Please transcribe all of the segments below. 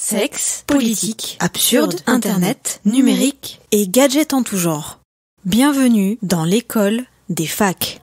Sexe, politique, absurde, internet, numérique et gadgets en tout genre. Bienvenue dans l'école des facs.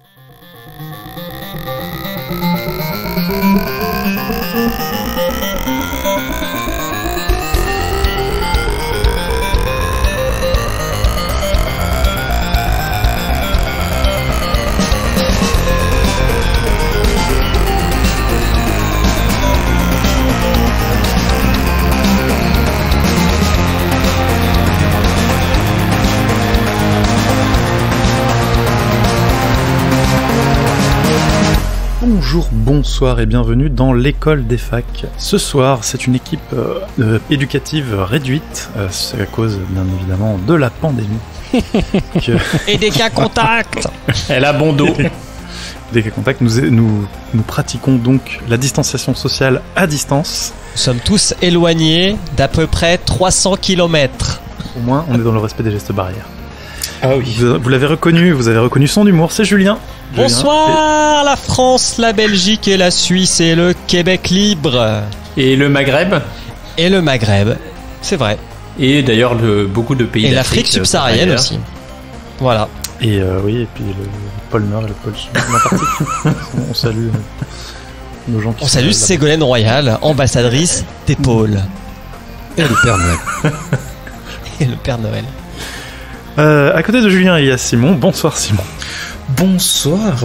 Bonjour, bonsoir et bienvenue dans l'école des facs. Ce soir, c'est une équipe éducative réduite, c'est à cause bien évidemment de la pandémie. Et des cas contacts. Elle a bon dos. Des cas contacts, nous pratiquons donc la distanciation sociale à distance. Nous sommes tous éloignés d'à peu près 300 km. Au moins, on est dans le respect des gestes barrières. Ah oui. Vous l'avez reconnu, vous avez reconnu son humour, c'est Julien. Bonsoir la France, la Belgique et la Suisse et le Québec libre. Et le Maghreb. Et le Maghreb, c'est vrai. Et d'ailleurs beaucoup de pays et d'Afrique. l'Afrique subsaharienne aussi. Voilà. Et oui, et puis le pôle Nord et le pôle Sud. On salue nos gens qui On salue Ségolène Royal, ambassadrice des pôles. Et le Père Noël. Et le Père Noël. À côté de Julien, il y a Simon. Bonsoir Simon. Bonsoir.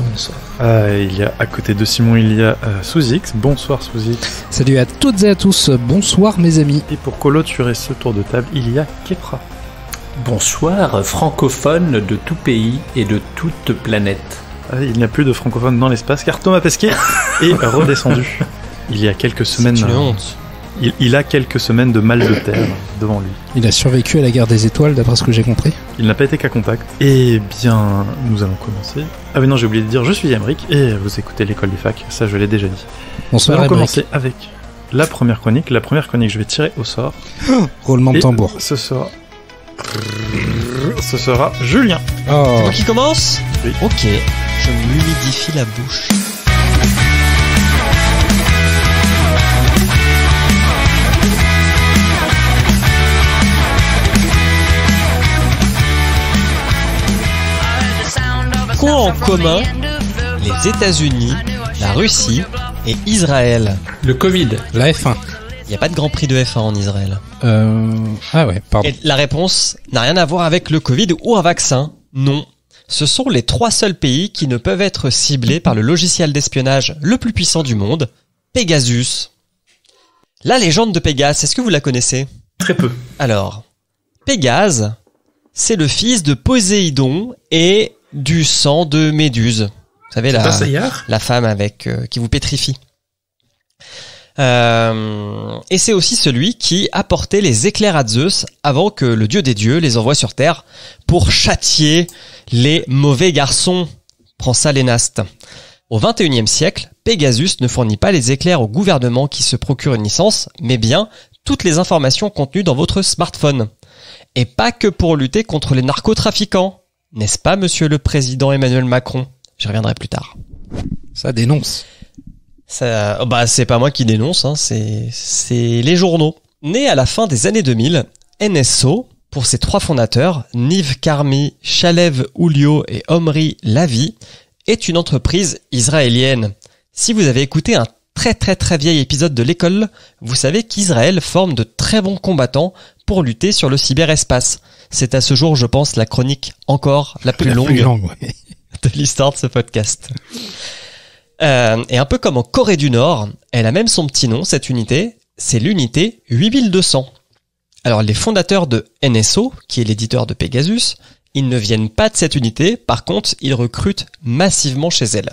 Il y a à côté de Simon, il y a Souzix. Bonsoir Souzix. Salut à toutes et à tous. Bonsoir mes amis. Et pour clôturer ce tour de table, il y a Kepra. Bonsoir, francophone de tout pays et de toute planète. Il n'y a plus de francophones dans l'espace car Thomas Pesquet est redescendu. Il y a quelques semaines. C'est une honte. Il a quelques semaines de mal de terre devant lui. Il a survécu à la guerre des étoiles, d'après ce que j'ai compris. Il n'a pas été qu'à contact. Eh bien, nous allons commencer. Ah mais non, j'ai oublié de dire, je suis Emric et vous écoutez l'école des facs. Ça, je l'ai déjà dit. Bonsoir. Nous allons commencer avec la première chronique. La première chronique, je vais tirer au sort. Roulement de tambour. Ce sera Julien. Oh. C'est moi qui commence ? Oui. Ok, je m'humidifie la bouche. Qu'ont en commun les États-Unis, la Russie et Israël ? Le Covid. La F1. Il n'y a pas de Grand Prix de F1 en Israël. Ah ouais, pardon. Et la réponse n'a rien à voir avec le Covid ou un vaccin. Non. Ce sont les 3 seuls pays qui ne peuvent être ciblés par le logiciel d'espionnage le plus puissant du monde, Pegasus. La légende de Pégase, est-ce que vous la connaissez ? Très peu. Alors, Pégase, c'est le fils de Poséidon et du sang de Méduse. Vous savez, la femme avec qui vous pétrifie. Et c'est aussi celui qui apportait les éclairs à Zeus avant que le dieu des dieux les envoie sur Terre pour châtier les mauvais garçons. Prends ça les nastes. Au XXIe siècle, Pegasus ne fournit pas les éclairs au gouvernement qui se procure une licence, mais bien toutes les informations contenues dans votre smartphone. Et pas que pour lutter contre les narcotrafiquants. N'est-ce pas, monsieur le président Emmanuel Macron ? J'y reviendrai plus tard. Ça dénonce. Ça, c'est pas moi qui dénonce, hein, c'est les journaux. Né à la fin des années 2000, NSO, pour ses 3 fondateurs, Niv Karmi, Shalev Ulio et Omri Lavi, est une entreprise israélienne. Si vous avez écouté un très très très vieil épisode de l'école, vous savez qu'Israël forme de très bons combattants pour lutter sur le cyberespace. C'est à ce jour, je pense, la chronique encore la plus longue ouais. de l'histoire de ce podcast. Et un peu comme en Corée du Nord, elle a même son petit nom, cette unité, c'est l'unité 8200. Alors les fondateurs de NSO, qui est l'éditeur de Pegasus, ils ne viennent pas de cette unité, par contre ils recrutent massivement chez elle.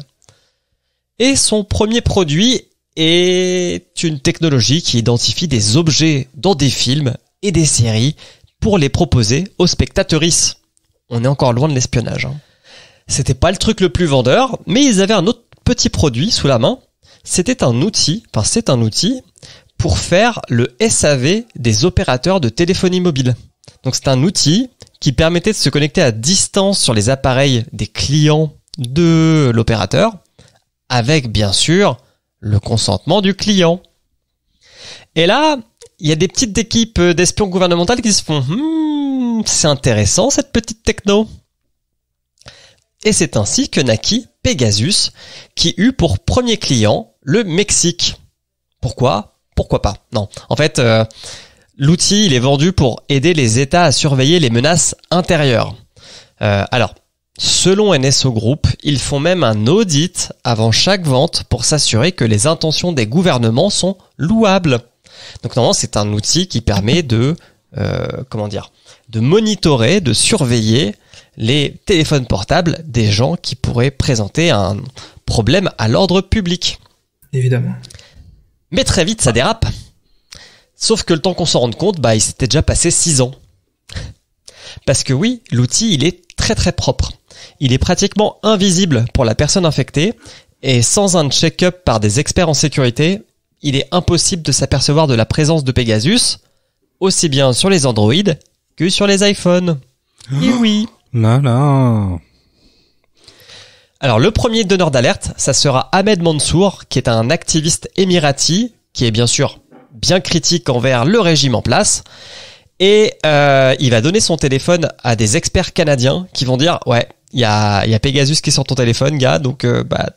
Et son premier produit est une technologie qui identifie des objets dans des films et des séries pour les proposer aux spectatrices. On est encore loin de l'espionnage. C'était pas le truc le plus vendeur, mais ils avaient un autre petit produit sous la main. C'est un outil pour faire le SAV des opérateurs de téléphonie mobile. Donc c'est un outil qui permettait de se connecter à distance sur les appareils des clients de l'opérateur, avec bien sûr le consentement du client. Et là, il y a des petites équipes d'espions gouvernementales qui se font c'est intéressant cette petite techno. Et c'est ainsi que naquit Pegasus, qui eut pour premier client le Mexique. Pourquoi pas. Non. En fait, l'outil, il est vendu pour aider les États à surveiller les menaces intérieures. Alors, selon NSO Group, ils font même un audit avant chaque vente pour s'assurer que les intentions des gouvernements sont louables. Donc normalement, c'est un outil qui permet de monitorer, de surveiller les téléphones portables des gens qui pourraient présenter un problème à l'ordre public. Évidemment. Mais très vite, ça dérape. Sauf que le temps qu'on s'en rende compte, il s'était déjà passé 6 ans. Parce que oui, l'outil, il est très très propre. Il est pratiquement invisible pour la personne infectée et sans un check-up par des experts en sécurité, il est impossible de s'apercevoir de la présence de Pegasus, aussi bien sur les Android que sur les iPhones. Et oui. Non. Alors le premier donneur d'alerte, ça sera Ahmed Mansour, qui est un activiste émirati, qui est bien sûr bien critique envers le régime en place. Et il va donner son téléphone à des experts canadiens qui vont dire « Ouais, il y a Pegasus qui est sur ton téléphone, gars, donc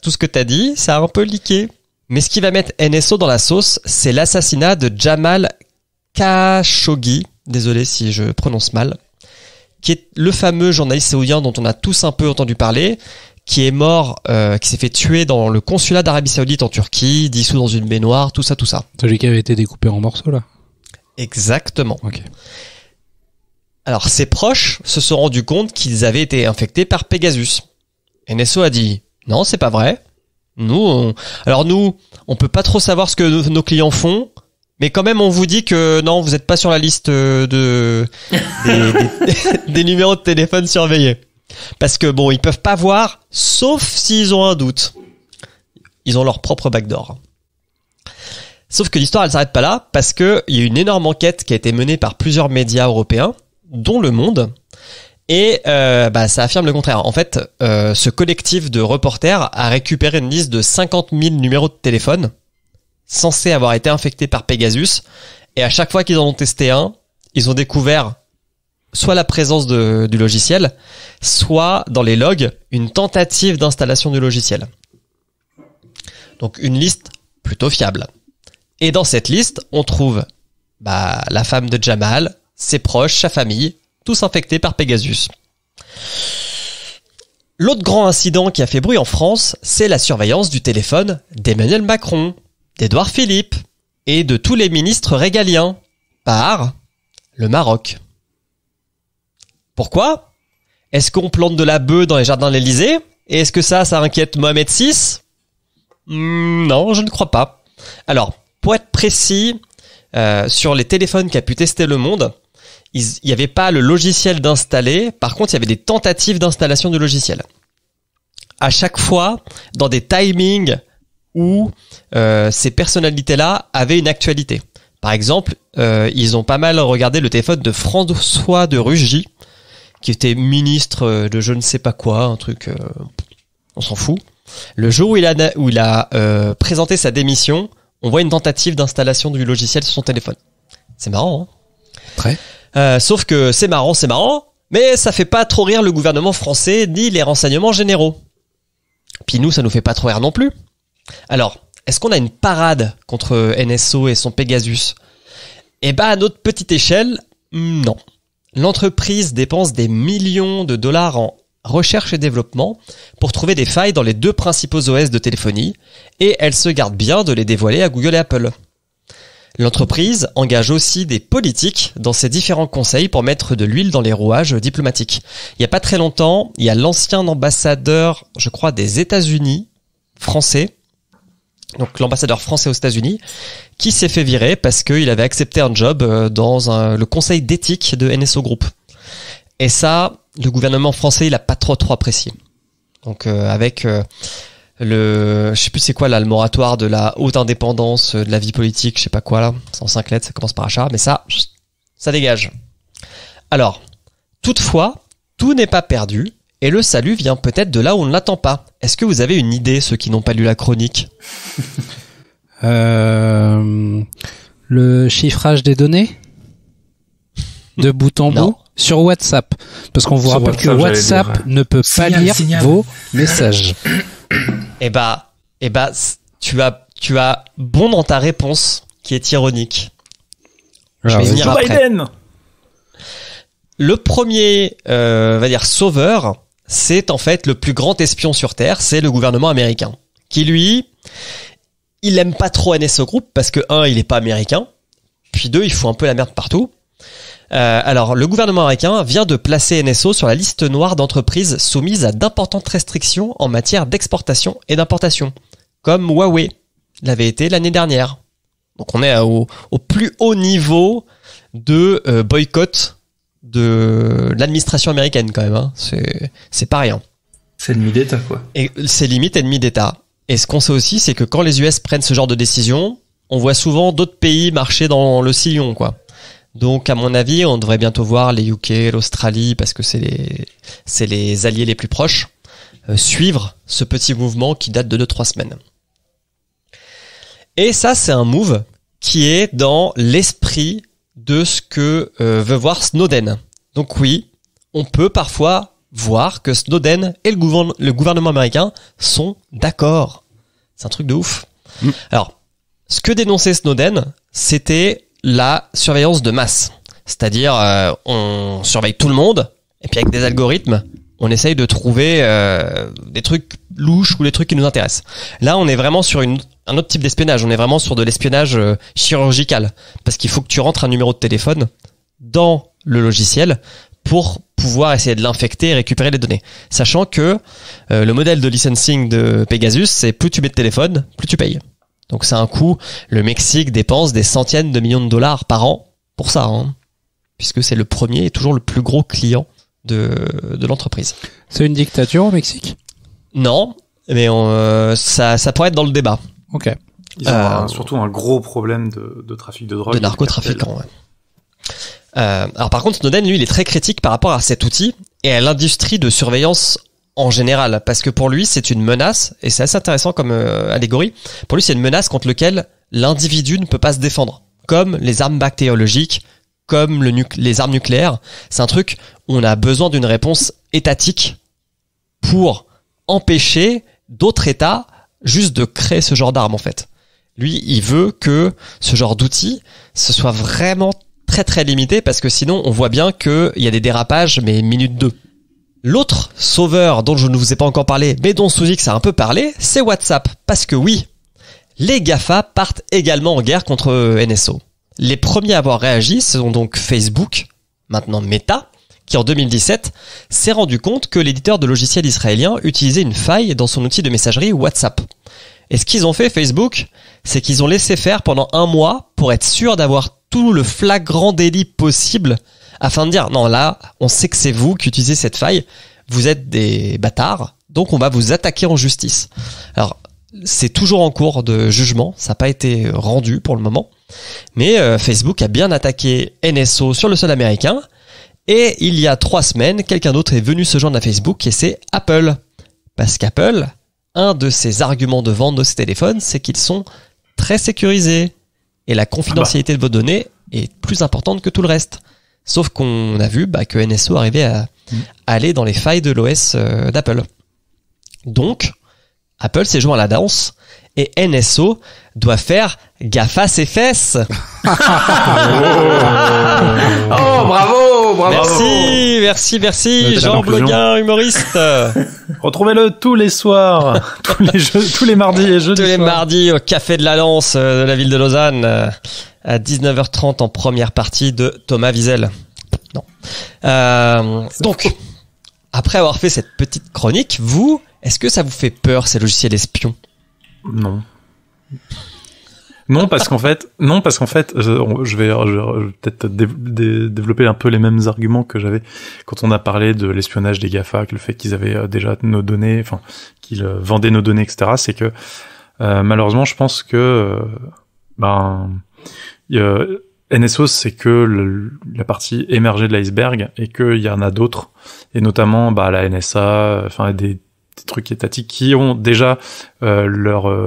tout ce que t'as dit, ça a un peu leaké. » Mais ce qui va mettre NSO dans la sauce, c'est l'assassinat de Jamal Khashoggi, désolé si je prononce mal, qui est le fameux journaliste saoudien dont on a tous un peu entendu parler, qui est mort, qui s'est fait tuer dans le consulat d'Arabie Saoudite en Turquie, dissous dans une baignoire, tout ça. Celui qui avait été découpé en morceaux, là? Exactement. Ok. Alors, ses proches se sont rendus compte qu'ils avaient été infectés par Pegasus. NSO a dit, non, c'est pas vrai. Nous, on peut pas trop savoir ce que nos clients font, mais quand même, on vous dit que non, vous êtes pas sur la liste des numéros de téléphone surveillés. Parce que bon, ils peuvent pas voir, sauf s'ils ont un doute. Ils ont leur propre backdoor. Sauf que l'histoire, elle s'arrête pas là, parce que il y a une énorme enquête qui a été menée par plusieurs médias européens, dont Le Monde, et ça affirme le contraire. En fait, ce collectif de reporters a récupéré une liste de 50 000 numéros de téléphone censés avoir été infectés par Pegasus, et à chaque fois qu'ils en ont testé un, ils ont découvert soit la présence du logiciel, soit dans les logs, une tentative d'installation du logiciel. Donc une liste plutôt fiable. Et dans cette liste, on trouve la femme de Jamal, ses proches, sa famille, tous infectés par Pegasus. L'autre grand incident qui a fait bruit en France, c'est la surveillance du téléphone d'Emmanuel Macron, d'Édouard Philippe et de tous les ministres régaliens par le Maroc. Pourquoi ? Est-ce qu'on plante de la bœuf dans les jardins de l'Élysée ? Et est-ce que ça inquiète Mohamed VI ? Non, je ne crois pas. Alors, pour être précis, sur les téléphones qu'a pu tester Le Monde, il n'y avait pas le logiciel d'installer. Par contre, il y avait des tentatives d'installation du logiciel. À chaque fois, dans des timings où ces personnalités-là avaient une actualité. Par exemple, ils ont pas mal regardé le téléphone de François de Rugy, qui était ministre de je ne sais pas quoi, un truc, on s'en fout. Le jour où il a présenté sa démission, on voit une tentative d'installation du logiciel sur son téléphone. C'est marrant, hein ? Très. Sauf que c'est marrant, mais ça fait pas trop rire le gouvernement français ni les renseignements généraux. Puis nous, ça nous fait pas trop rire non plus. Alors, est-ce qu'on a une parade contre NSO et son Pegasus ? À notre petite échelle, non. L'entreprise dépense des millions de dollars en recherche et développement pour trouver des failles dans les 2 principaux OS de téléphonie, et elle se garde bien de les dévoiler à Google et Apple. L'entreprise engage aussi des politiques dans ses différents conseils pour mettre de l'huile dans les rouages diplomatiques. Il y a pas très longtemps, il y a l'ancien ambassadeur, je crois, des États-Unis, français, donc l'ambassadeur français aux États-Unis, qui s'est fait virer parce qu'il avait accepté un job dans le conseil d'éthique de NSO Group. Et ça, le gouvernement français, il a pas trop apprécié. Donc avec je sais plus c'est quoi là, le moratoire de la haute indépendance de la vie politique, je sais pas quoi là, 105 lettres, ça commence par achat, mais ça dégage. Alors, toutefois, tout n'est pas perdu. Et le salut vient peut-être de là où on ne l'attend pas. Est-ce que vous avez une idée, ceux qui n'ont pas lu la chronique ? Le Le chiffrage des données de bout en Non. bout sur WhatsApp. Parce qu'on vous Sur rappelle que WhatsApp, WhatsApp ne peut pas lire vos messages. Eh bah, tu as bon dans ta réponse, qui est ironique. Je vais y venir Joe après. Biden. Le premier, on va dire, sauveur, c'est en fait le plus grand espion sur Terre, c'est le gouvernement américain. Qui lui, il aime pas trop NSO Group parce que il est pas américain, puis 2, il fout un peu la merde partout. Alors, le gouvernement américain vient de placer NSO sur la liste noire d'entreprises soumises à d'importantes restrictions en matière d'exportation et d'importation, comme Huawei l'avait été l'année dernière. Donc on est au plus haut niveau de boycott de l'administration américaine quand même. Hein. C'est pas rien. C'est ennemi d'État, quoi. Et c'est limite ennemi d'État. Et ce qu'on sait aussi, c'est que quand les US prennent ce genre de décision, on voit souvent d'autres pays marcher dans le sillon, quoi. Donc, à mon avis, on devrait bientôt voir les UK, l'Australie, parce que c'est les alliés les plus proches, suivre ce petit mouvement qui date de 2-3 semaines. Et ça, c'est un move qui est dans l'esprit de ce que veut voir Snowden. Donc oui, on peut parfois voir que Snowden et le gouvernement américain sont d'accord. C'est un truc de ouf. Alors, ce que dénonçait Snowden, c'était la surveillance de masse. C'est-à-dire, on surveille tout le monde, et puis avec des algorithmes, on essaye de trouver des trucs louches ou des trucs qui nous intéressent. Là, on est vraiment sur un autre type d'espionnage. On est vraiment sur de l'espionnage chirurgical. Parce qu'il faut que tu rentres un numéro de téléphone dans le logiciel pour pouvoir essayer de l'infecter et récupérer les données. Sachant que le modèle de licensing de Pegasus, c'est plus tu mets de téléphone, plus tu payes. Donc c'est un coût. Le Mexique dépense des centaines de millions de dollars par an pour ça, hein, puisque c'est le premier et toujours le plus gros client de l'entreprise. C'est une dictature au Mexique? Non, mais ça pourrait être dans le débat. Ok. Ils ont surtout un gros problème de trafic de drogue. De narcotrafiquants, ouais. Alors par contre, Snowden, lui, il est très critique par rapport à cet outil et à l'industrie de surveillance en général, parce que pour lui, c'est une menace, et c'est assez intéressant comme allégorie. Pour lui, c'est une menace contre laquelle l'individu ne peut pas se défendre, comme les armes bactériologiques, comme les armes nucléaires. C'est un truc où on a besoin d'une réponse étatique pour empêcher d'autres États juste de créer ce genre d'armes, en fait. Lui, il veut que ce genre d'outil, ce soit vraiment très très limité, parce que sinon, on voit bien qu'il y a des dérapages, mais minute 2. L'autre sauveur dont je ne vous ai pas encore parlé, mais dont Sous-X a un peu parlé, c'est WhatsApp. Parce que oui, les GAFA partent également en guerre contre NSO. Les premiers à avoir réagi, ce sont donc Facebook, maintenant Meta, qui en 2017 s'est rendu compte que l'éditeur de logiciels israélien utilisait une faille dans son outil de messagerie WhatsApp. Et ce qu'ils ont fait, Facebook, c'est qu'ils ont laissé faire pendant 1 mois pour être sûr d'avoir tout le flagrant délit possible, afin de dire, non, là, on sait que c'est vous qui utilisez cette faille, vous êtes des bâtards, donc on va vous attaquer en justice. Alors, c'est toujours en cours de jugement, ça n'a pas été rendu pour le moment, mais Facebook a bien attaqué NSO sur le sol américain, et il y a 3 semaines, quelqu'un d'autre est venu se joindre à Facebook, et c'est Apple. Parce qu'Apple, un de ses arguments de vente de ses téléphones, c'est qu'ils sont très sécurisés, et la confidentialité de vos données est plus importante que tout le reste. Sauf qu'on a vu que NSO arrivait à aller dans les failles de l'OS d'Apple. Donc, Apple s'est joint à la danse et NSO doit faire gaffe à ses fesses. Oh, bravo, bravo. Merci, Jean Bloguin, humoriste. Retrouvez-le tous les soirs, tous les mardis et jeudis. Tous les soirs. mardis au Café de la Lance de la ville de Lausanne. À 19h30 en première partie de Thomas Wiesel. Non. Donc, après avoir fait cette petite chronique, est-ce que ça vous fait peur, ces logiciels espions? Non. Non, parce qu'en fait, je vais peut-être développer un peu les mêmes arguments que j'avais quand on a parlé de l'espionnage des GAFA, que le fait qu'ils avaient déjà nos données, enfin, qu'ils vendaient nos données, etc. C'est que, malheureusement, je pense que, NSO, c'est que la partie émergée de l'iceberg et qu'il y en a d'autres, et notamment la NSA, enfin des trucs étatiques qui ont déjà leur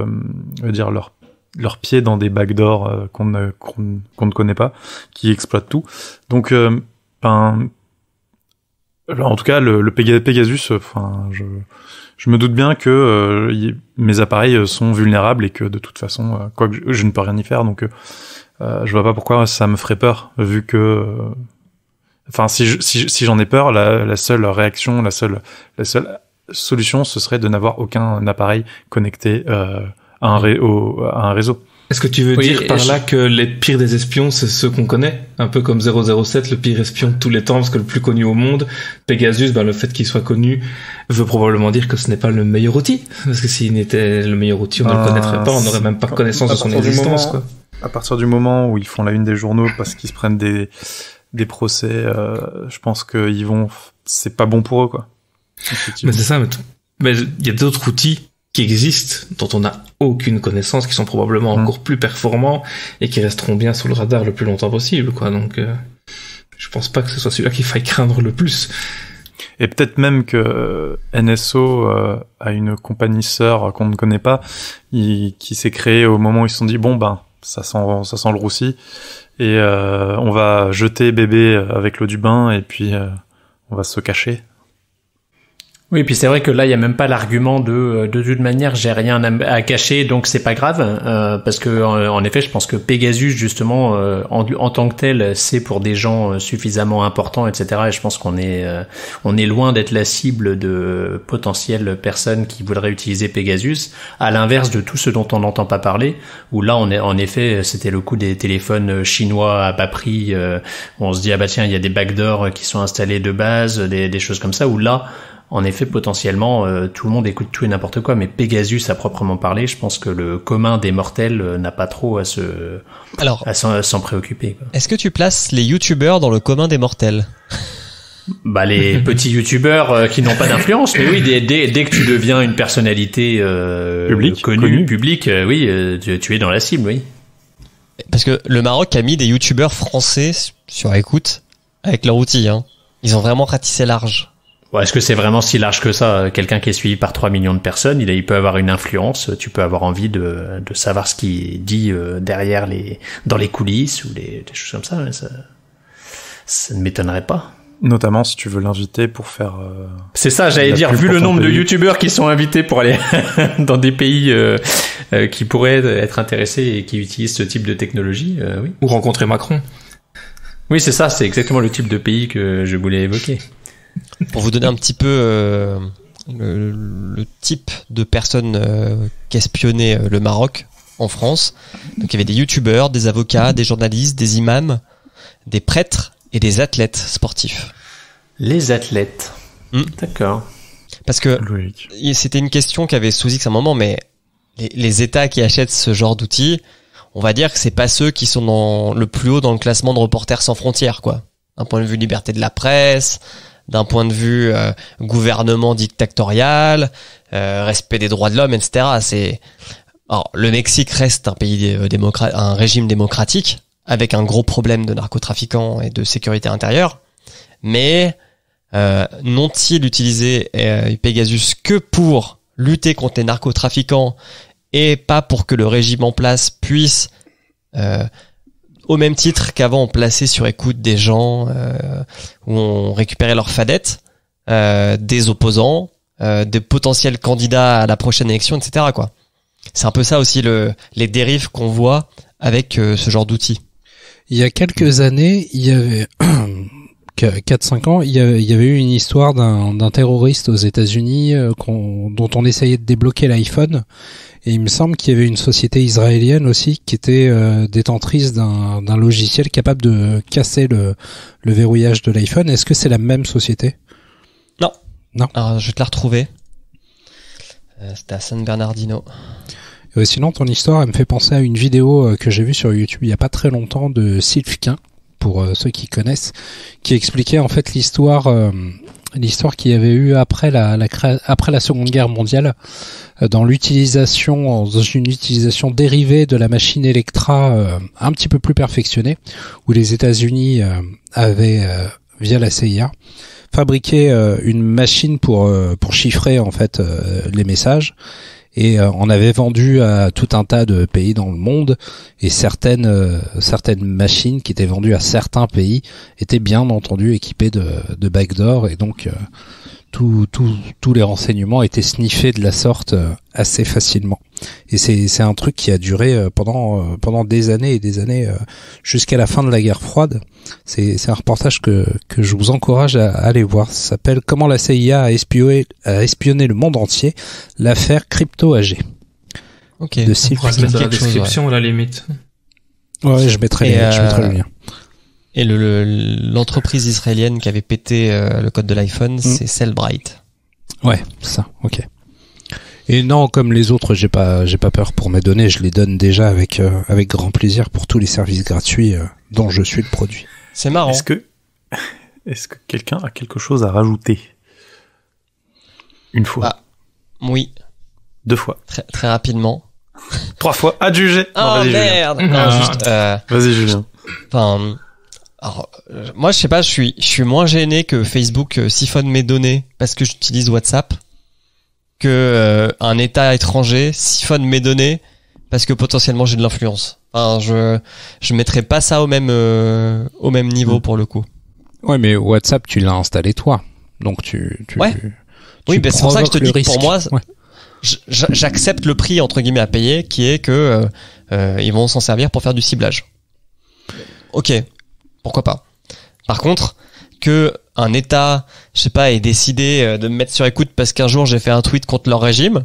leurs pieds dans des backdoors qu'on ne connaît pas, qui exploitent tout. Donc, alors, en tout cas, le Pegasus, je me doute bien que mes appareils sont vulnérables et que de toute façon, je ne peux rien y faire. Donc, je vois pas pourquoi ça me ferait peur, vu que, si j'en ai peur, la seule réaction, la seule solution, ce serait de n'avoir aucun appareil connecté à un réseau. Est-ce que tu veux dire par là que les pires des espions, c'est ceux qu'on connaît? Un peu comme 007, le pire espion de tous les temps, parce que le plus connu au monde. Pegasus, le fait qu'il soit connu veut probablement dire que ce n'est pas le meilleur outil. Parce que s'il n'était le meilleur outil, on ne le connaîtrait pas, on n'aurait même pas connaissance de son existence, quoi. À partir du moment où ils font la une des journaux parce qu'ils se prennent des procès, je pense que c'est pas bon pour eux, quoi. Mais c'est ça, mais il y a d'autres outils qui existent, dont on n'a aucune connaissance, qui sont probablement encore plus performants et qui resteront bien sous le radar le plus longtemps possible, quoi. Donc, je pense pas que ce soit celui-là qu'il faille craindre le plus. Et peut-être même que NSO a une compagnie sœur qu'on ne connaît pas, qui s'est créée au moment où ils se sont dit ça sent le roussi et on va jeter bébé avec l'eau du bain et puis on va se cacher. Oui, puis c'est vrai que là, il y a même pas l'argument de toute manière, j'ai rien à cacher, donc c'est pas grave, parce que en effet, je pense que Pegasus, justement, en tant que tel, c'est pour des gens suffisamment importants, etc. Et je pense qu'on est loin d'être la cible de potentielles personnes qui voudraient utiliser Pegasus, à l'inverse de tout ce dont on n'entend pas parler, où là, en effet, c'était le coup des téléphones chinois à bas prix, où on se dit, tiens, il y a des backdoors qui sont installés de base, des choses comme ça, où là, en effet, potentiellement, tout le monde écoute tout et n'importe quoi, mais Pegasus à proprement parler, je pense que le commun des mortels n'a pas trop à s'en préoccuper, quoi. Est-ce que tu places les youtubeurs dans le commun des mortels? Les petits youtubeurs qui n'ont pas d'influence, mais oui, dès que tu deviens une personnalité connue, publique, tu es dans la cible, oui. Parce que le Maroc a mis des youtubeurs français sur écoute avec leur outil, hein. Ils ont vraiment ratissé large. Ouais, est-ce que c'est vraiment si large que ça? Quelqu'un qui est suivi par 3 millions de personnes, il peut avoir une influence, tu peux avoir envie de savoir ce qu'il dit derrière dans les coulisses ou des choses comme ça, ça ne m'étonnerait pas. Notamment si tu veux l'inviter pour faire... c'est ça, j'allais dire, vu le nombre de youtubeurs qui sont invités pour aller dans des pays qui pourraient être intéressés et qui utilisent ce type de technologie, oui. Ou rencontrer Macron. Oui, c'est ça, c'est exactement le type de pays que je voulais évoquer. Pour vous donner un petit peu le type de personnes qu'espionnait le Maroc en France. Donc il y avait des youtubeurs, des avocats, des journalistes, des imams, des prêtres et des athlètes sportifs. Les athlètes. D'accord. Parce que c'était une question qu'avait Souzix à un moment, mais les États qui achètent ce genre d'outils, on va dire que c'est pas ceux qui sont le plus haut dans le classement de Reporters sans frontières, quoi. D'un point de vue liberté de la presse, d'un point de vue gouvernement dictatorial, respect des droits de l'homme, etc. Alors, le Mexique reste un pays un régime démocratique avec un gros problème de narcotrafiquants et de sécurité intérieure, mais n'ont-ils utilisé Pegasus que pour lutter contre les narcotrafiquants et pas pour que le régime en place puisse au même titre qu'avant on plaçait sur écoute des gens où on récupérait leurs fadettes, des opposants, des potentiels candidats à la prochaine élection, etc. quoi. C'est un peu ça aussi les dérives qu'on voit avec ce genre d'outils. Il y a quelques années, il y avait 4-5 ans, il y avait eu une histoire d'un terroriste aux États-Unis dont on essayait de débloquer l'iPhone. Et il me semble qu'il y avait une société israélienne aussi qui était détentrice d'un logiciel capable de casser le verrouillage de l'iPhone. Est-ce que c'est la même société? Non. Non. Alors, je vais te la retrouver. C'était à San Bernardino. Sinon, ton histoire, elle me fait penser à une vidéo que j'ai vue sur YouTube il y a pas très longtemps de Sylpquin, pour ceux qui connaissent, qui expliquait en fait l'histoire qu'il y avait eu après la Seconde Guerre mondiale, dans une utilisation dérivée de la machine Electra un petit peu plus perfectionnée, où les États-Unis avaient via la CIA fabriqué une machine pour chiffrer en fait les messages. et on avait vendu à tout un tas de pays dans le monde, et certaines machines qui étaient vendues à certains pays étaient bien entendu équipées de backdoor, et donc tous les renseignements étaient sniffés de la sorte assez facilement. Et c'est un truc qui a duré pendant des années et des années, jusqu'à la fin de la guerre froide. C'est un reportage que je vous encourage à aller voir. Ça s'appelle « Comment la CIA a espionné le monde entier, l'affaire Crypto AG ». Ok. De Sylvie. On va le mettre dans la description à la limite. Ouais, je mettrai le lien. Et l'entreprise israélienne qui avait pété le code de l'iPhone, c'est Cellbrite. Ouais, ça, ok. Et non, comme les autres, j'ai pas peur pour mes données, je les donne déjà avec grand plaisir pour tous les services gratuits dont je suis le produit. C'est marrant. Est-ce que quelqu'un a quelque chose à rajouter? Une fois. Ah, oui. 2 fois. Très, très rapidement. 3 fois. Adjugé. Oh merde. Non, juste, Vas-y, Julien. Enfin, alors, moi, je sais pas, je suis moins gêné que Facebook siphonne mes données parce que j'utilise WhatsApp que un État étranger siphonne mes données parce que potentiellement j'ai de l'influence. Enfin, je mettrais pas ça au même niveau pour le coup. Ouais, mais WhatsApp, tu l'as installé toi, donc tu ouais. Oui, ben c'est pour ça que je te dis que pour moi, ouais. J'accepte le prix entre guillemets à payer, qui est que ils vont s'en servir pour faire du ciblage. Ok, pourquoi pas. Par contre, que un État, je sais pas, ait décidé de me mettre sur écoute parce qu'un jour j'ai fait un tweet contre leur régime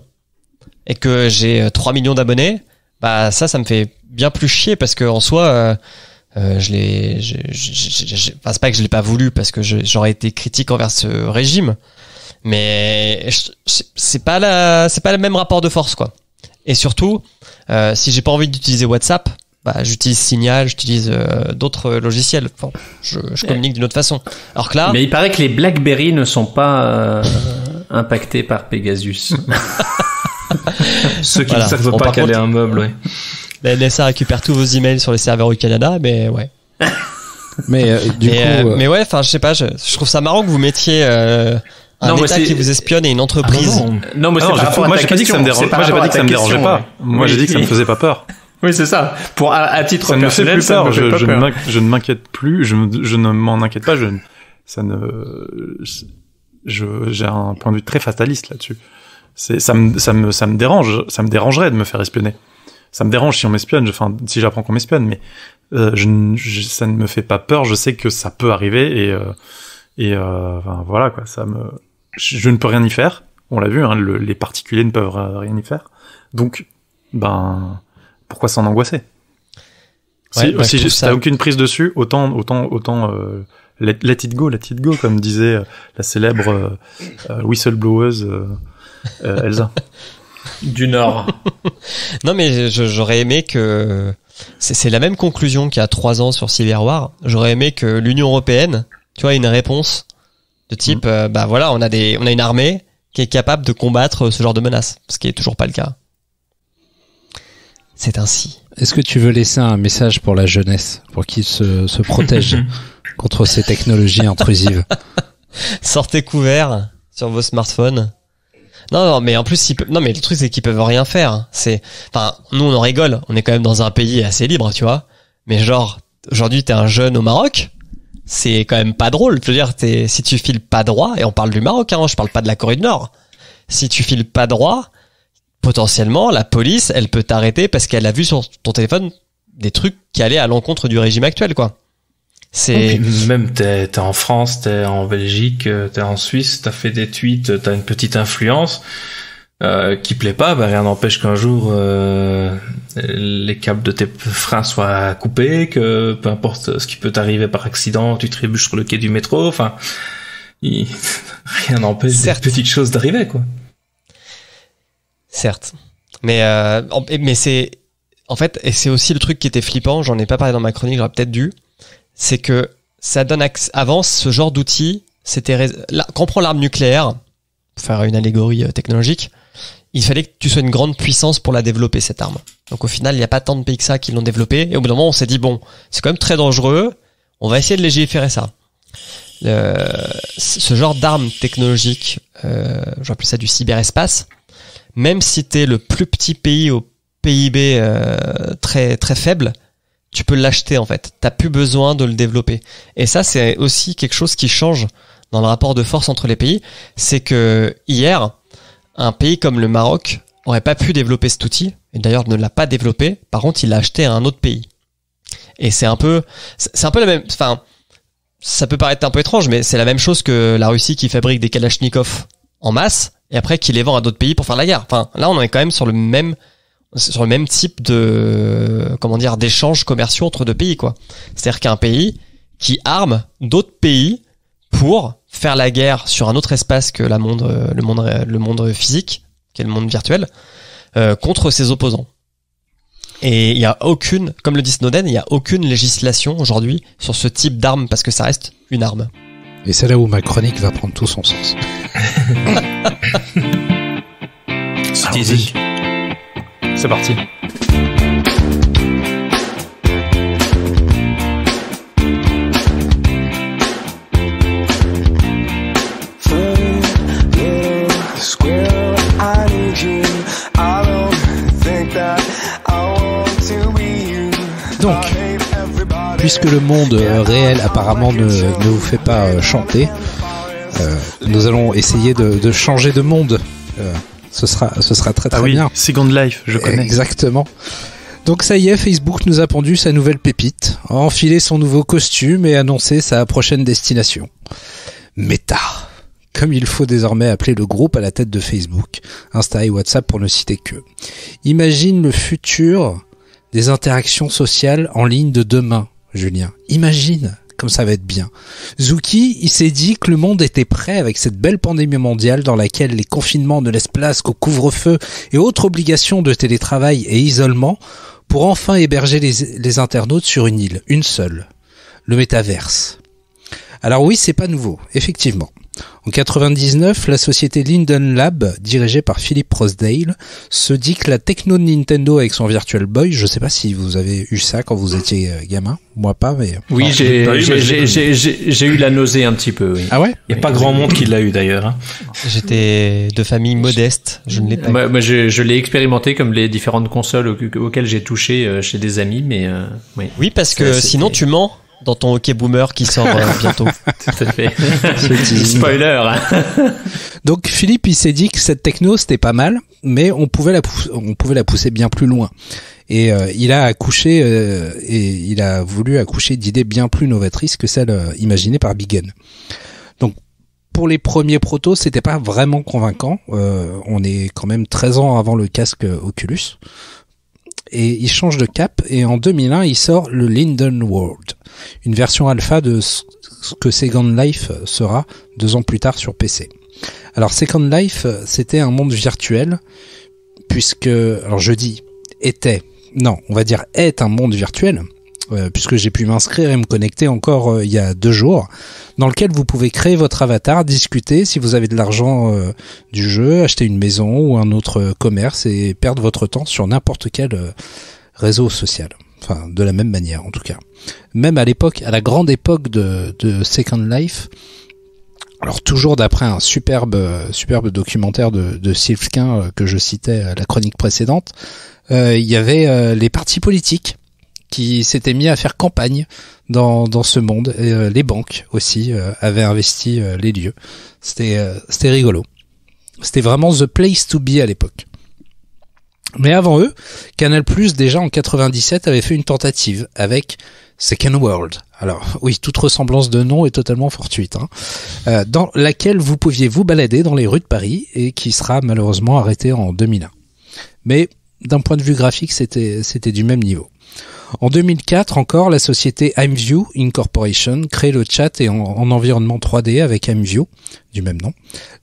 et que j'ai 3 millions d'abonnés, bah ça me fait bien plus chier parce que en soi, enfin, c'est pas que je l'ai pas voulu parce que j'aurais été critique envers ce régime, mais c'est pas le même rapport de force quoi. Et surtout, si j'ai pas envie d'utiliser WhatsApp, bah j'utilise Signal, j'utilise d'autres logiciels. Enfin, je communique d'une autre façon. Alors que là, mais il paraît que les BlackBerry ne sont pas impactés par Pegasus. Ceux qui ne savent pas caler un meuble, ouais. La NSA récupère tous vos emails sur les serveurs du Canada, mais ouais. Mais mais ouais, enfin je sais pas, je trouve ça marrant que vous mettiez un État qui vous espionne et une entreprise. Non, mais moi j'ai pas dit que ça me dérangeait. Moi j'ai pas dit que ça me dérangeait pas. Moi j'ai dit que ça me faisait pas peur. Oui, c'est ça. Pour à titre ça personnel, me fait plus peur. Je ne m'inquiète plus. Je ne m'en inquiète pas. J'ai un point de vue très fataliste là-dessus. Ça me dérange. Ça me dérangerait de me faire espionner. Ça me dérange si on m'espionne. Enfin, si j'apprends qu'on m'espionne, mais ça ne me fait pas peur. Je sais que ça peut arriver et enfin, voilà quoi. Je ne peux rien y faire. On l'a vu. Hein, les particuliers ne peuvent rien y faire. Donc, pourquoi s'en angoisser? Si t'as aucune prise dessus, autant let it go, comme disait la célèbre whistlebloweuse Elsa. Du Nord. Non mais j'aurais aimé que c'est la même conclusion qu'il y a 3 ans sur Cyberwar. J'aurais aimé que l'Union européenne, tu vois, ait une réponse de type bah voilà, on a une armée qui est capable de combattre ce genre de menaces, ce qui est toujours pas le cas. C'est ainsi. Est-ce que tu veux laisser un message pour la jeunesse, pour qu'ils se protègent contre ces technologies intrusives? Sortez couverts sur vos smartphones. Non, mais en plus, mais le truc c'est qu'ils peuvent rien faire. Enfin, nous on en rigole. On est quand même dans un pays assez libre, tu vois. Mais genre, aujourd'hui t'es un jeune au Maroc, c'est quand même pas drôle. Je veux dire, si tu files pas droit, et on parle du Maroc, hein, je parle pas de la Corée du Nord. Si tu files pas droit, potentiellement, la police, elle peut t'arrêter parce qu'elle a vu sur ton téléphone des trucs qui allaient à l'encontre du régime actuel, quoi. Même t'es en France, t'es en Belgique, t'es en Suisse, t'as fait des tweets, t'as une petite influence qui plaît pas, rien n'empêche qu'un jour les câbles de tes freins soient coupés, que peu importe ce qui peut t'arriver par accident, tu trébuches sur le quai du métro, enfin rien n'empêche ces petites choses d'arriver, quoi. Certes, mais c'est en fait, et c'est aussi le truc qui était flippant. J'en ai pas parlé dans ma chronique, j'aurais peut-être dû. C'est que ça donne avant ce genre d'outil. Quand on prend l'arme nucléaire, pour faire une allégorie technologique, il fallait que tu sois une grande puissance pour la développer cette arme. Donc au final, il n'y a pas tant de pays que ça qui l'ont développée. Et au bout d'un moment, on s'est dit bon, c'est quand même très dangereux. On va essayer de légiférer ça. Ce genre d'arme technologique, je vais appeler ça du cyberespace. même si t'es le plus petit pays au PIB très très faible, tu peux l'acheter en fait. T'as plus besoin de le développer. Et ça, c'est aussi quelque chose qui change dans le rapport de force entre les pays. C'est que hier, un pays comme le Maroc aurait pas pu développer cet outil, et d'ailleurs ne l'a pas développé. Par contre, il l'a acheté à un autre pays. Et c'est un peu la même. Enfin, ça peut paraître un peu étrange, mais c'est la même chose que la Russie qui fabrique des Kalachnikov en masse et après qui les vend à d'autres pays pour faire la guerre. Enfin, là, on est quand même sur le même type de, d'échanges commerciaux entre deux pays, quoi. C'est-à-dire qu'un pays qui arme d'autres pays pour faire la guerre sur un autre espace que le monde physique, qui est le monde virtuel, contre ses opposants. Et il y a aucune, comme le dit Snowden, il y a aucune législation aujourd'hui sur ce type d'arme parce que ça reste une arme. Et c'est là où ma chronique va prendre tout son sens. Teasing. C'est parti. Donc, puisque le monde réel apparemment ne vous fait pas chanter, nous allons essayer de changer de monde. Ce sera très bien. Second Life, je connais. Exactement. Donc ça y est, Facebook nous a pondu sa nouvelle pépite, a enfilé son nouveau costume et annoncé sa prochaine destination. Meta, comme il faut désormais appeler le groupe à la tête de Facebook, Insta et WhatsApp pour ne citer que. Imagine le futur des interactions sociales en ligne de demain, Julien. Imagine comme ça va être bien. Zucki, il s'est dit que le monde était prêt avec cette belle pandémie mondiale dans laquelle les confinements ne laissent place qu'au couvre-feu et autres obligations de télétravail et isolement pour enfin héberger les internautes sur une île, une seule, le métaverse. Alors oui, c'est pas nouveau, effectivement. En 99, la société Linden Lab, dirigée par Philip Rosedale, se dit que la techno de Nintendo avec son Virtual Boy, je sais pas si vous avez eu ça quand vous étiez gamin, moi pas, mais... Oui, j'ai eu la nausée un petit peu, oui. Ah ouais? Il n'y a pas grand monde qui l'a eu d'ailleurs. Hein. J'étais de famille modeste, je ne l'ai pas. Moi, je l'ai expérimenté comme les différentes consoles auxquelles j'ai touché chez des amis, mais oui. Oui, parce que sinon tu mens dans ton hockey boomer qui sort bientôt. Tout à fait. Spoiler. Donc Philippe, il s'est dit que cette techno c'était pas mal, mais on pouvait la pousser bien plus loin. Et il a voulu accoucher d'idées bien plus novatrices que celles imaginées par Big N. Donc pour les premiers protos, c'était pas vraiment convaincant. On est quand même 13 ans avant le casque Oculus. Et il change de cap, et en 2001, il sort le Linden World, une version alpha de ce que Second Life sera 2 ans plus tard sur PC. Alors Second Life, c'était un monde virtuel, puisque, alors je dis était, non, on va dire est un monde virtuel, puisque j'ai pu m'inscrire et me connecter encore il y a 2 jours, dans lequel vous pouvez créer votre avatar, discuter si vous avez de l'argent du jeu, acheter une maison ou un autre commerce et perdre votre temps sur n'importe quel réseau social. Enfin, de la même manière en tout cas. Même à l'époque, à la grande époque de Second Life, alors toujours d'après un superbe documentaire de Silfkin que je citais à la chronique précédente, il y avait les partis politiques qui s'étaient mis à faire campagne dans ce monde. Et, les banques aussi avaient investi les lieux. C'était rigolo. C'était vraiment the place to be à l'époque. Mais avant eux, Canal+, déjà en 97, avait fait une tentative avec Second World. Alors oui, toute ressemblance de nom est totalement fortuite, hein, dans laquelle vous pouviez vous balader dans les rues de Paris et qui sera malheureusement arrêté en 2001. Mais d'un point de vue graphique, c'était du même niveau. En 2004 encore, la société IMView Incorporation crée le chat et en environnement 3D avec IMView, du même nom.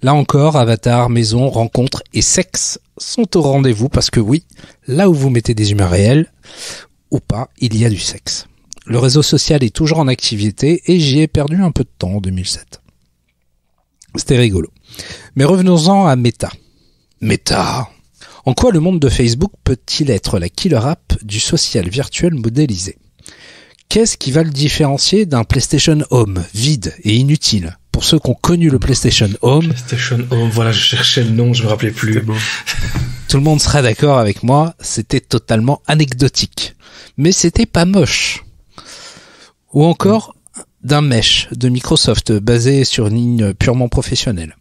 Là encore, avatar, maison, rencontres et sexe sont au rendez-vous parce que oui, là où vous mettez des humains réels, ou pas, il y a du sexe. Le réseau social est toujours en activité et j'y ai perdu un peu de temps en 2007. C'était rigolo. Mais revenons-en à Meta. Meta. En quoi le monde de Facebook peut-il être la killer app du social virtuel modélisé ? Qu'est-ce qui va le différencier d'un PlayStation Home vide et inutile ? pour ceux qui ont connu le PlayStation Home. PlayStation Home, voilà, je cherchais le nom, je me rappelais plus. Tout le monde sera d'accord avec moi, c'était totalement anecdotique. Mais c'était pas moche. Ou encore d'un mesh de Microsoft basé sur une ligne purement professionnelle.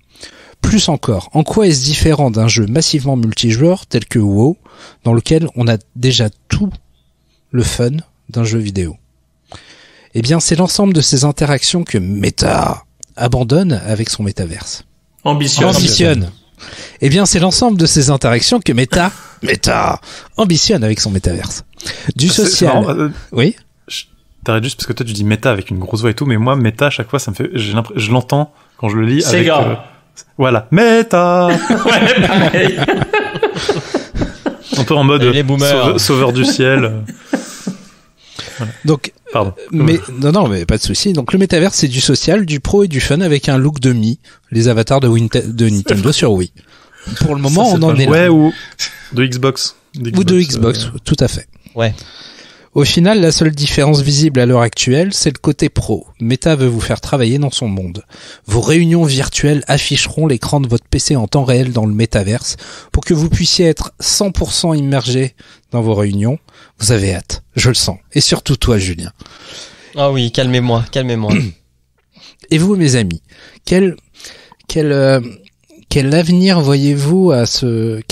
Plus encore, en quoi est-ce différent d'un jeu massivement multijoueur tel que WoW, dans lequel on a déjà tout le fun d'un jeu vidéo? Eh bien, c'est l'ensemble de ces interactions que Meta abandonne avec son métaverse. Ambitionne. Eh bien, c'est l'ensemble de ces interactions que Meta ambitionne avec son métaverse. Du social. Oui. T'arrêtes juste parce que toi tu dis méta avec une grosse voix et tout, mais moi méta à chaque fois ça me fait, je l'entends quand je le lis avec. Voilà, méta. Ouais, pareil. Un peu en mode sauveur du ciel. Voilà. Donc, pardon. Mais mais pas de souci. Donc le métaverse, c'est du social, du pro et du fun avec un look de Mi, les avatars de Nintendo sur Wii. Pour le moment, on en est là. Ouais, ou de Xbox. Ou de Xbox, tout à fait. Ouais. Au final, la seule différence visible à l'heure actuelle, c'est le côté pro. Meta veut vous faire travailler dans son monde. Vos réunions virtuelles afficheront l'écran de votre PC en temps réel dans le métaverse pour que vous puissiez être 100% immergé dans vos réunions. Vous avez hâte, je le sens. Et surtout toi, Julien. Ah oui, calmez-moi. Et vous, mes amis, quel avenir voyez-vous à ce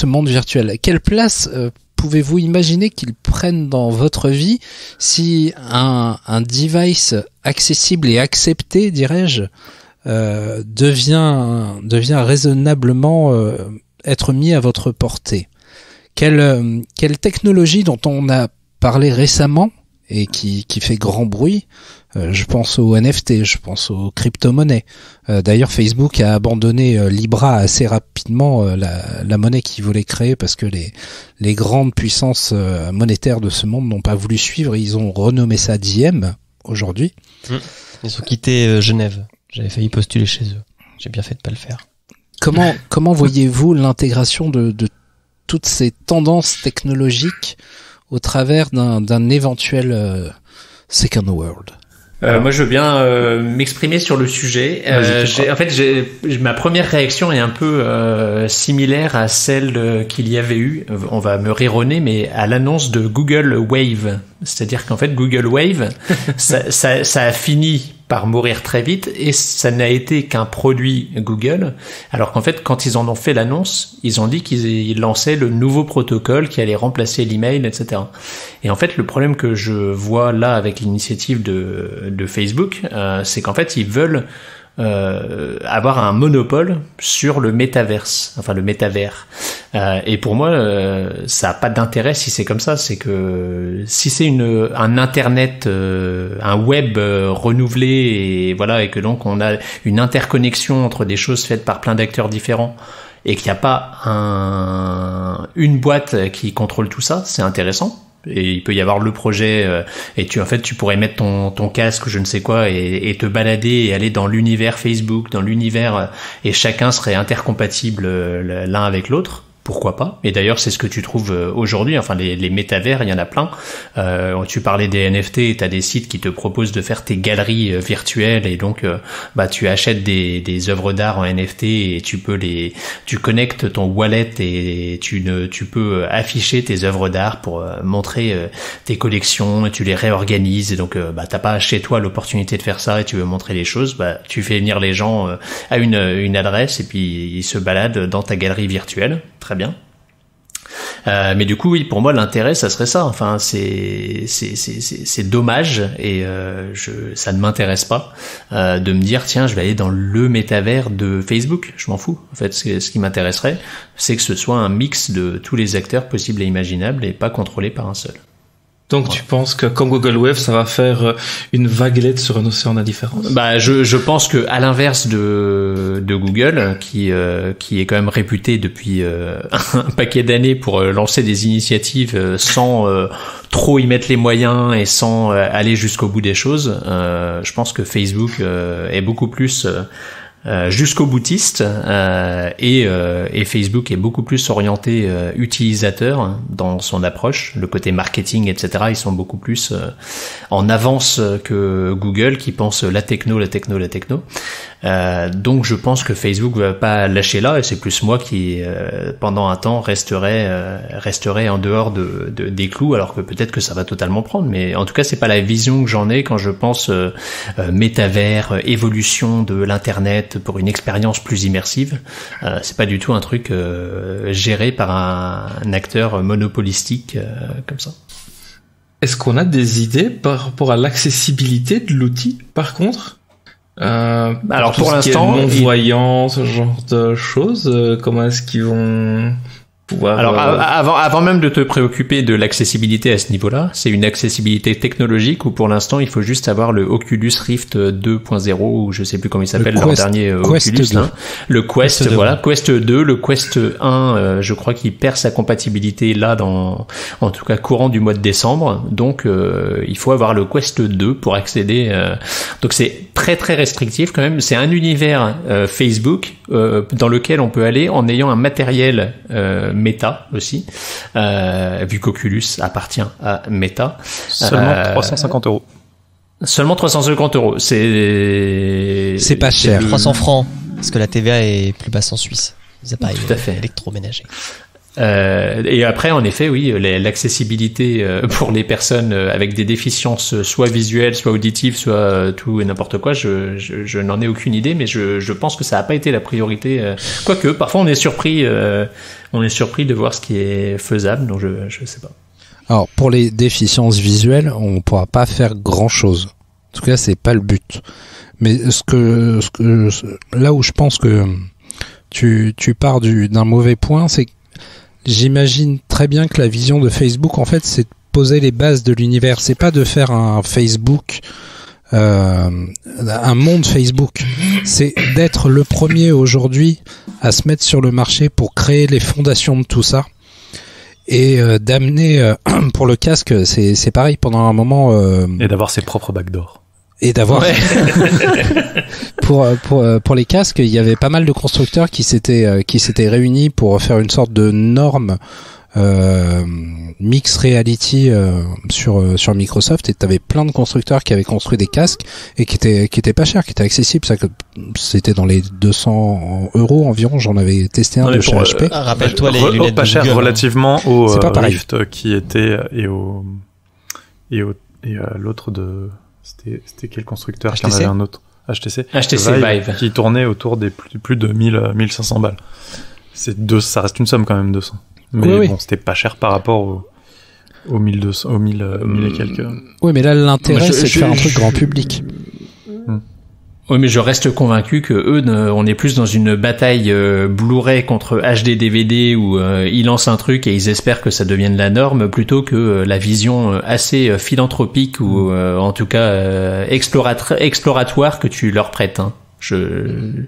monde virtuel? Quelle place pouvez-vous imaginer qu'il prenne dans votre vie si un device accessible et accepté, dirais-je, devient raisonnablement être mis à votre portée? Quelle technologie dont on a parlé récemment et qui fait grand bruit, je pense aux NFT, je pense aux crypto-monnaies. D'ailleurs, Facebook a abandonné Libra assez rapidement, la monnaie qu'il voulait créer, parce que les grandes puissances monétaires de ce monde n'ont pas voulu suivre. Ils ont renommé ça Diem aujourd'hui. Ils ont quitté Genève. J'avais failli postuler chez eux. J'ai bien fait de pas le faire. Comment voyez-vous l'intégration de toutes ces tendances technologiques au travers d'un éventuel Second World? Moi, je veux bien m'exprimer sur le sujet. Ma première réaction est un peu similaire à celle qu'il y avait eu. On va me rironner, mais à l'annonce de Google Wave. C'est-à-dire qu'en fait, Google Wave, ça a fini par mourir très vite et ça n'a été qu'un produit Google. Alors qu'en fait, quand ils en ont fait l'annonce, ils ont dit qu'ils lançaient le nouveau protocole qui allait remplacer l'email, etc. Et en fait, le problème que je vois là avec l'initiative de Facebook, c'est qu'en fait, ils veulent avoir un monopole sur le métaverse, enfin le métavers. Et pour moi, ça a pas d'intérêt si c'est comme ça. C'est que si c'est un internet, un web renouvelé, et voilà, et que donc on a une interconnexion entre des choses faites par plein d'acteurs différents, et qu'il n'y a pas une boîte qui contrôle tout ça, c'est intéressant. Et il peut y avoir le projet et tu pourrais mettre ton casque ou je ne sais quoi et te balader et aller dans l'univers Facebook, dans l'univers et chacun serait intercompatible l'un avec l'autre. Pourquoi pas? Et d'ailleurs, c'est ce que tu trouves aujourd'hui. Enfin, les métavers, il y en a plein. Tu parlais des NFT, et t'as des sites qui te proposent de faire tes galeries virtuelles, et donc, tu achètes des œuvres d'art en NFT et tu connectes ton wallet et tu peux afficher tes œuvres d'art pour montrer tes collections et tu les réorganises. Et donc, t'as pas chez toi l'opportunité de faire ça et tu veux montrer les choses. Tu fais venir les gens à une adresse et puis ils se baladent dans ta galerie virtuelle. Très bien. Mais du coup, oui, pour moi, l'intérêt, ça serait ça. Enfin, c'est dommage et ça ne m'intéresse pas de me dire tiens, je vais aller dans le métavers de Facebook. Je m'en fous. En fait, ce qui m'intéresserait, c'est que ce soit un mix de tous les acteurs possibles et imaginables et pas contrôlé par un seul. Donc tu penses que comme Google Wave, ça va faire une vaguelette sur un océan d'indifférence? Je pense que à l'inverse de Google, qui est quand même réputé depuis un paquet d'années pour lancer des initiatives sans trop y mettre les moyens et sans aller jusqu'au bout des choses, je pense que Facebook est beaucoup plus jusqu'au boutiste, et Facebook est beaucoup plus orienté utilisateur dans son approche, le côté marketing, etc. Ils sont beaucoup plus en avance que Google, qui pense la techno. Donc je pense que Facebook va pas lâcher là, et c'est plus moi qui pendant un temps resterai en dehors des clous, alors que peut-être que ça va totalement prendre, mais en tout cas c'est pas la vision que j'en ai quand je pense métavers, évolution de l'internet pour une expérience plus immersive. C'est pas du tout un truc géré par un acteur monopolistique comme ça. Est-ce qu'on a des idées par rapport à l'accessibilité de l'outil, par contre? Alors pour l'instant, non-voyant, ce genre de choses, comment est-ce qu'ils vont pouvoir... Alors avant même de te préoccuper de l'accessibilité à ce niveau-là, c'est une accessibilité technologique où pour l'instant il faut juste avoir le Oculus Rift 2.0 ou je sais plus comment il s'appelle, leur dernier Oculus, hein. Le Quest, voilà, Quest 2, le Quest 1, je crois qu'il perd sa compatibilité là en tout cas courant du mois de décembre, donc il faut avoir le Quest 2 pour accéder, donc c'est très très restrictif quand même, c'est un univers Facebook dans lequel on peut aller en ayant un matériel Meta aussi, vu qu'Oculus appartient à Meta. Seulement 350 €. Seulement 350 €. C'est pas cher. 300 francs, parce que la TVA est plus basse en Suisse. Les appareils tout à fait électroménagers. Et après, en effet, oui, l'accessibilité pour les personnes avec des déficiences soit visuelles, soit auditives, soit tout et n'importe quoi, je n'en ai aucune idée, mais je pense que ça n'a pas été la priorité. Quoique, parfois on est surpris de voir ce qui est faisable, donc je sais pas. Alors, pour les déficiences visuelles, on pourra pas faire grand-chose. En tout cas, c'est pas le but. Mais là où je pense que tu pars d'un mauvais point, c'est que j'imagine très bien que la vision de Facebook, en fait, c'est de poser les bases de l'univers. C'est pas de faire un Facebook, un monde Facebook. C'est d'être le premier aujourd'hui à se mettre sur le marché pour créer les fondations de tout ça. Et d'amener, pour le casque, c'est pareil, pendant un moment... Et d'avoir ses propres backdoors. Et d'avoir pour les casques, il y avait pas mal de constructeurs qui s'étaient réunis pour faire une sorte de norme mix reality sur Microsoft, et t'avais plein de constructeurs qui avaient construit des casques et qui étaient pas chers, qui étaient accessibles. Ça, c'était dans les 200 € environ. J'en avais testé un de chez HP. Rappelle-toi les lunettes pas de cher Google, relativement au Rift qui était et à l'autre de c'était quel constructeur qui en avait un autre HTC Vive qui tournait autour des plus de 1500 balles. Ça reste une somme quand même, 200. Mais oui. Bon, c'était pas cher par rapport aux 1200, aux 1000 et quelques. Oui, mais là l'intérêt c'est de faire un truc grand public. Oui, mais je reste convaincu que eux, on est plus dans une bataille Blu-ray contre HD DVD où ils lancent un truc et ils espèrent que ça devienne la norme, plutôt que la vision assez philanthropique ou en tout cas exploratoire que tu leur prêtes. Hein. Je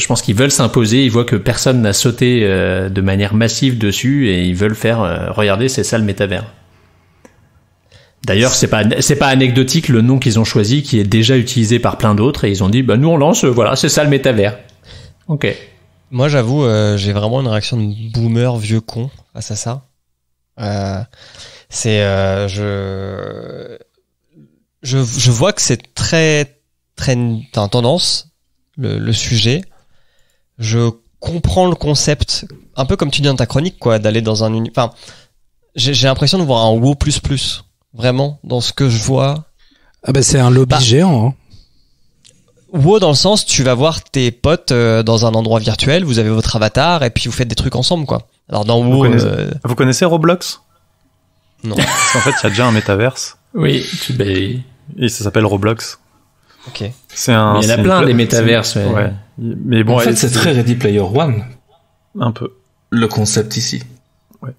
pense qu'ils veulent s'imposer, ils voient que personne n'a sauté de manière massive dessus et ils veulent faire regardez, c'est ça le métavers. D'ailleurs, c'est pas anecdotique le nom qu'ils ont choisi, qui est déjà utilisé par plein d'autres, et ils ont dit nous on lance, voilà, c'est ça le métavers. Ok. Moi, j'avoue, j'ai vraiment une réaction de boomer vieux con face à ça. Je vois que c'est très tendance le sujet. Je comprends le concept, un peu comme tu dis dans ta chronique, quoi, d'aller dans un enfin, j'ai l'impression de voir un WoW++. Vraiment, dans ce que je vois. Ah bah c'est un lobby géant. Hein. WoW dans le sens, tu vas voir tes potes dans un endroit virtuel, vous avez votre avatar et puis vous faites des trucs ensemble, quoi. Alors dans WoW... Vous connaissez Roblox ? Non. En fait, il y a déjà un métaverse. Oui, et ça s'appelle Roblox. Ok. Il y en a plein des métaverses. Ouais. Mais bon, en fait, c'est très Ready Player One. Un peu. Le concept ici. Ouais.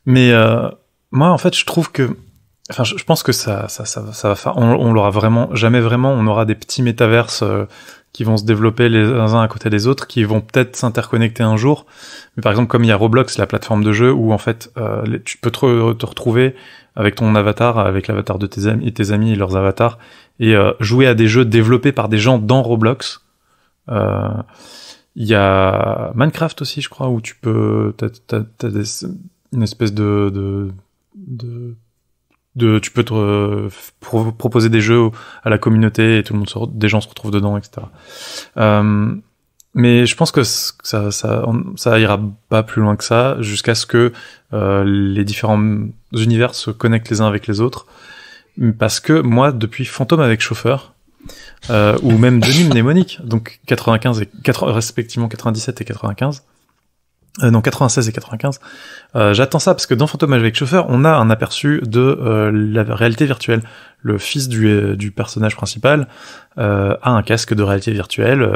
Mais moi, en fait, je trouve que... Enfin, je pense que ça va faire. On l'aura jamais vraiment. On aura des petits métaverses qui vont se développer les uns à côté des autres, qui vont peut-être s'interconnecter un jour. Mais par exemple, comme il y a Roblox, la plateforme de jeu où en fait tu peux te retrouver avec ton avatar, avec l'avatar de tes amis et leurs avatars, et jouer à des jeux développés par des gens dans Roblox. Il y a Minecraft aussi, je crois, où tu peux t'as une espèce de tu peux te proposer des jeux à la communauté et tout le monde des gens se retrouvent dedans, etc. Mais je pense que ça ira pas plus loin que ça, jusqu'à ce que les différents univers se connectent les uns avec les autres. Parce que moi, depuis Fantôme avec chauffeur, ou même Denis Mnémonique, donc 95 et respectivement 97 et 95, non 96 et 95, j'attends ça parce que dans Fantôme avec chauffeur, on a un aperçu de la réalité virtuelle. Le fils du personnage principal a un casque de réalité virtuelle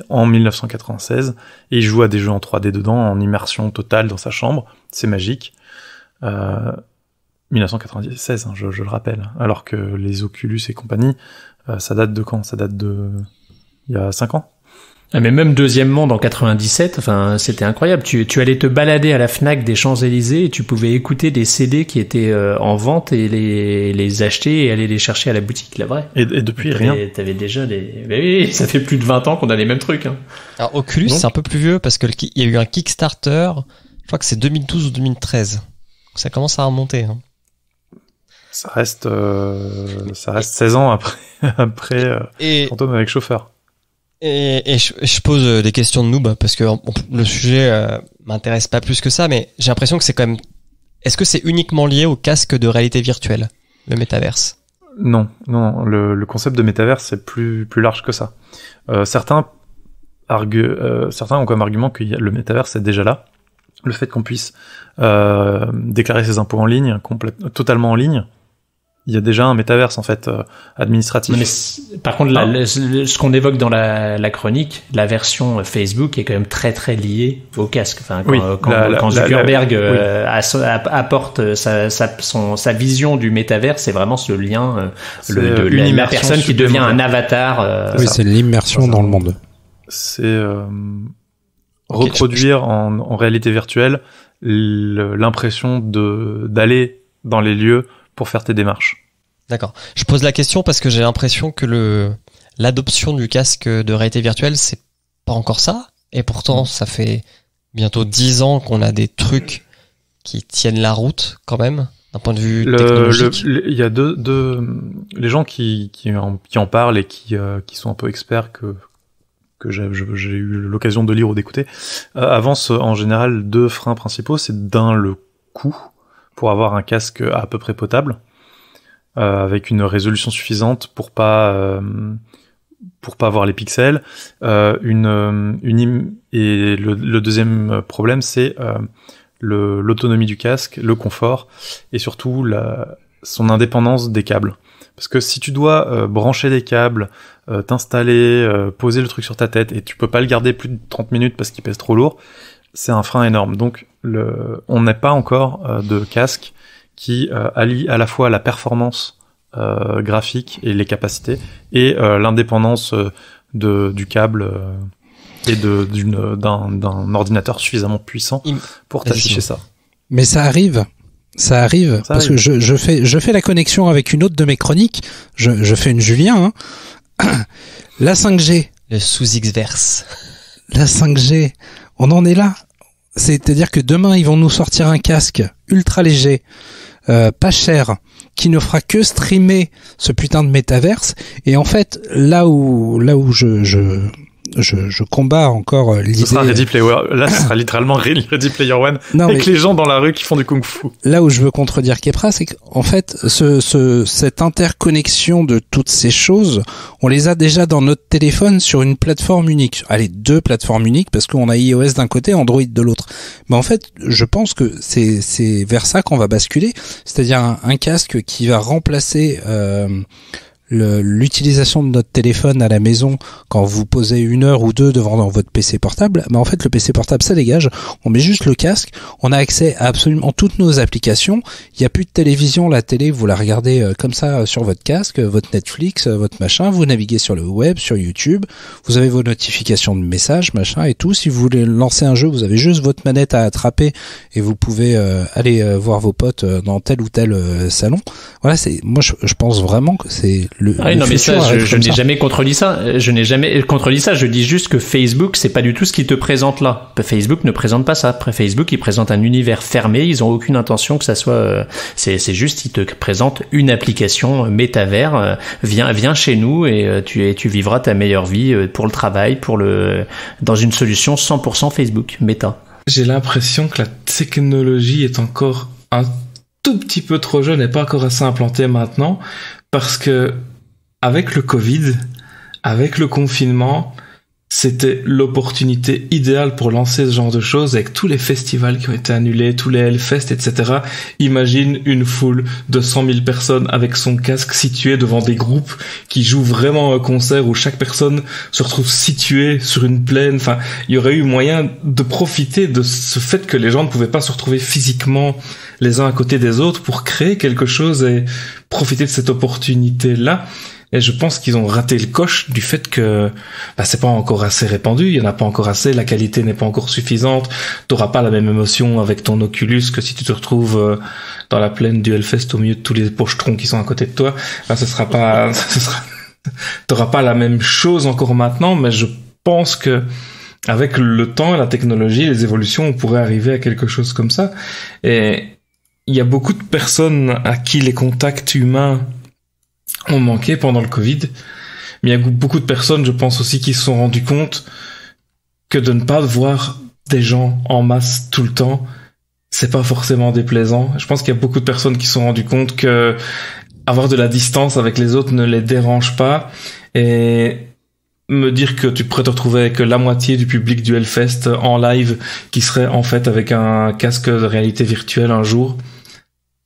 en 1996 et il joue à des jeux en 3D dedans, en immersion totale dans sa chambre. C'est magique. 1996, hein, je le rappelle. Alors que les Oculus et compagnie, ça date de quand ? Ça date de il y a 5 ans. Ah, mais même deuxièmement, dans 97, enfin, c'était incroyable. Tu allais te balader à la Fnac des Champs-Élysées et tu pouvais écouter des CD qui étaient en vente et les acheter et aller les chercher à la boutique, la vraie. Et depuis, rien. T'avais déjà des... Mais oui, ça fait plus de 20 ans qu'on a les mêmes trucs. Hein. Alors, Oculus, c'est un peu plus vieux parce que il y a eu un Kickstarter, je crois que c'est 2012 ou 2013. Donc, ça commence à remonter. Hein. Ça reste 16 ans après Fantôme avec chauffeur. Et je pose des questions de noob parce que le sujet m'intéresse pas plus que ça, mais j'ai l'impression que c'est quand même... Est-ce que c'est uniquement lié au casque de réalité virtuelle, le métaverse ? Non. Le concept de métaverse, c'est plus large que ça. Certains ont comme argument que le métaverse est déjà là. Le fait qu'on puisse déclarer ses impôts en ligne, totalement en ligne, il y a déjà un métaverse en fait administratif. Mais par contre, ce qu'on évoque dans la chronique, la version Facebook est quand même très très liée au casque. Enfin, quand Zuckerberg apporte sa vision du métaverse, c'est vraiment ce lien la personne qui devient un avatar. Oui, c'est l'immersion dans le monde. C'est reproduire en réalité virtuelle l'impression d'aller dans les lieux pour faire tes démarches. D'accord. Je pose la question parce que j'ai l'impression que l'adoption du casque de réalité virtuelle, c'est pas encore ça. Et pourtant, ça fait bientôt 10 ans qu'on a des trucs qui tiennent la route, quand même, d'un point de vue technologique. Il y a les gens qui en parlent et qui sont un peu experts que j'ai eu l'occasion de lire ou d'écouter, avancent en général 2 freins principaux. C'est le coût, pour avoir un casque à peu près potable, avec une résolution suffisante pour pas voir les pixels, et le deuxième problème, c'est l'autonomie du casque, le confort et surtout son indépendance des câbles. Parce que si tu dois brancher des câbles, t'installer, poser le truc sur ta tête et tu peux pas le garder plus de 30 minutes parce qu'il pèse trop lourd, c'est un frein énorme. Donc on n'a pas encore de casque qui allie à la fois la performance graphique et les capacités et l'indépendance du câble et d'un ordinateur suffisamment puissant pour t'afficher ça. Mais ça arrive parce que je fais la connexion avec une autre de mes chroniques. Je fais une Julien. Hein. La 5G. Le sous-X-verse. La 5G. On en est là. C'est-à-dire que demain, ils vont nous sortir un casque ultra léger, pas cher, qui ne fera que streamer ce putain de métaverse. Et en fait, là où je combats encore l'idée... Ce sera littéralement Ready Player One, avec les gens dans la rue qui font du kung-fu. Là où je veux contredire Kepra, c'est qu'en fait, cette interconnexion de toutes ces choses, on les a déjà dans notre téléphone sur une plateforme unique. Allez, 2 plateformes uniques, parce qu'on a iOS d'un côté, Android de l'autre. Mais en fait, je pense que c'est vers ça qu'on va basculer, c'est-à-dire un casque qui va remplacer... l'utilisation de notre téléphone à la maison quand vous posez 1 heure ou 2 devant votre PC portable, en fait le PC portable ça dégage, on met juste le casque, on a accès à absolument toutes nos applications, il n'y a plus de télévision, la télé vous la regardez comme ça sur votre casque, votre Netflix, votre machin, vous naviguez sur le web, sur YouTube, vous avez vos notifications de messages, machin et tout, si vous voulez lancer un jeu, vous avez juste votre manette à attraper et vous pouvez aller voir vos potes dans tel ou tel salon. Voilà, moi je pense vraiment que c'est non, mais ça, je n'ai jamais contredit ça. Je n'ai jamais contredit ça. Je dis juste que Facebook, c'est pas du tout ce qui te présente là. Facebook ne présente pas ça. Après, Facebook, il présente un univers fermé. Ils ont aucune intention que ça soit. C'est juste, ils te présentent une application métavers. Viens chez nous et tu vivras ta meilleure vie pour le travail, dans une solution 100% Facebook, méta. J'ai l'impression que la technologie est encore un tout petit peu trop jeune et pas encore assez implantée maintenant, parce que avec le Covid, avec le confinement, c'était l'opportunité idéale pour lancer ce genre de choses, avec tous les festivals qui ont été annulés, tous les Hellfest, etc. Imagine une foule de 100 000 personnes avec son casque situé devant des groupes qui jouent vraiment un concert où chaque personne se retrouve située sur une plaine. Enfin, il y aurait eu moyen de profiter de ce fait que les gens ne pouvaient pas se retrouver physiquement les uns à côté des autres pour créer quelque chose et profiter de cette opportunité-là. Et je pense qu'ils ont raté le coche du fait que c'est pas encore assez répandu, il y en a pas encore assez, la qualité n'est pas encore suffisante, t'auras pas la même émotion avec ton Oculus que si tu te retrouves dans la plaine du Hellfest au milieu de tous les pochetrons qui sont à côté de toi. T'auras pas la même chose encore maintenant, mais je pense que avec le temps, la technologie, les évolutions, on pourrait arriver à quelque chose comme ça. Et il y a beaucoup de personnes à qui les contacts humains ont manqué pendant le Covid, mais il y a beaucoup de personnes, je pense aussi, qui se sont rendus compte que de ne pas voir des gens en masse tout le temps, c'est pas forcément déplaisant. Je pense qu'il y a beaucoup de personnes qui se sont rendues compte que avoir de la distance avec les autres ne les dérange pas, et me dire que tu pourrais te retrouver avec la moitié du public du Hellfest en live qui serait en fait avec un casque de réalité virtuelle un jour,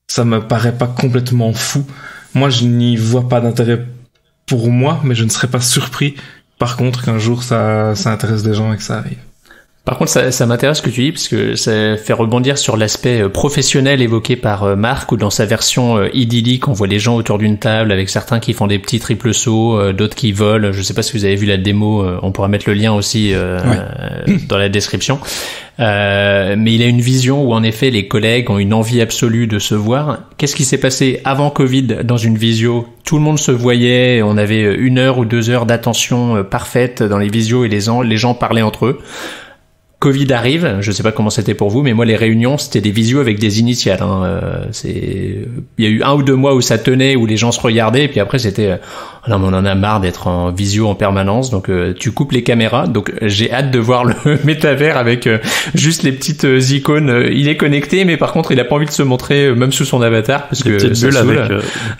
ça me paraît pas complètement fou. Moi, je n'y vois pas d'intérêt pour moi, mais je ne serais pas surpris, par contre, qu'un jour ça intéresse des gens et que ça arrive. Par contre, ça m'intéresse ce que tu dis, parce que ça fait rebondir sur l'aspect professionnel évoqué par Marc, où dans sa version idyllique, on voit les gens autour d'une table, avec certains qui font des petits triples sauts, d'autres qui volent. Je sais pas si vous avez vu la démo, on pourra mettre le lien aussi dans la description. Mais il a une vision où en effet les collègues ont une envie absolue de se voir. Qu'est-ce qui s'est passé avant Covid dans une visio? Tout le monde se voyait, on avait 1 heure ou 2 heures d'attention parfaite dans les visios et les gens parlaient entre eux. Covid arrive, je sais pas comment c'était pour vous, mais moi les réunions c'était des visios avec des initiales. Il y a eu 1 ou 2 mois où ça tenait, où les gens se regardaient, et puis après c'était non mais on en a marre d'être en visio en permanence, donc tu coupes les caméras. Donc j'ai hâte de voir le métavers avec juste les petites icônes. Il est connecté, mais par contre il a pas envie de se montrer même sous son avatar parce que petite bulle avec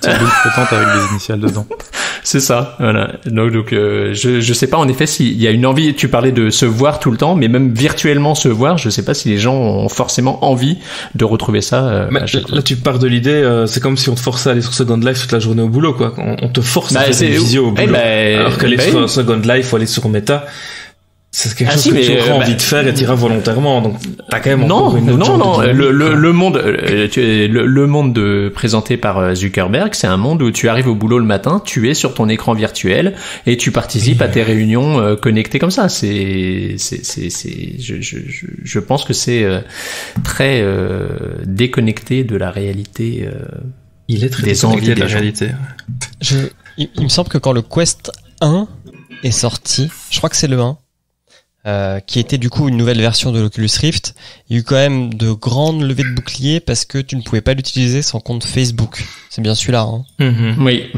petite bulle flottante avec des initiales dedans. C'est ça, voilà. Donc je sais pas en effet s'il y a une envie. Tu parlais de se voir tout le temps, mais même virtuellement se voir, je sais pas si les gens ont forcément envie de retrouver ça. Là tu pars de l'idée, c'est comme si on te forçait à aller sur Second Life toute la journée au boulot, quoi. On te force à faire une visio au boulot. Alors qu'aller sur Second Life ou aller sur Meta, c'est quelque chose que tu auras envie de faire et t'iras volontairement. Donc t'as quand même encore une autre genre de dynamique. Le monde présenté par Zuckerberg, c'est un monde où tu arrives au boulot le matin, tu es sur ton écran virtuel et tu participes à tes réunions connectées comme ça. Je pense que c'est très déconnecté de la réalité. Il est très déconnecté de la réalité. Il me semble que quand le Quest 1 est sorti, je crois que c'est le 1, qui était du coup une nouvelle version de l'Oculus Rift, il y a eu quand même de grandes levées de boucliers parce que tu ne pouvais pas l'utiliser sans compte Facebook. C'est bien celui-là, hein. Mm-hmm. Oui.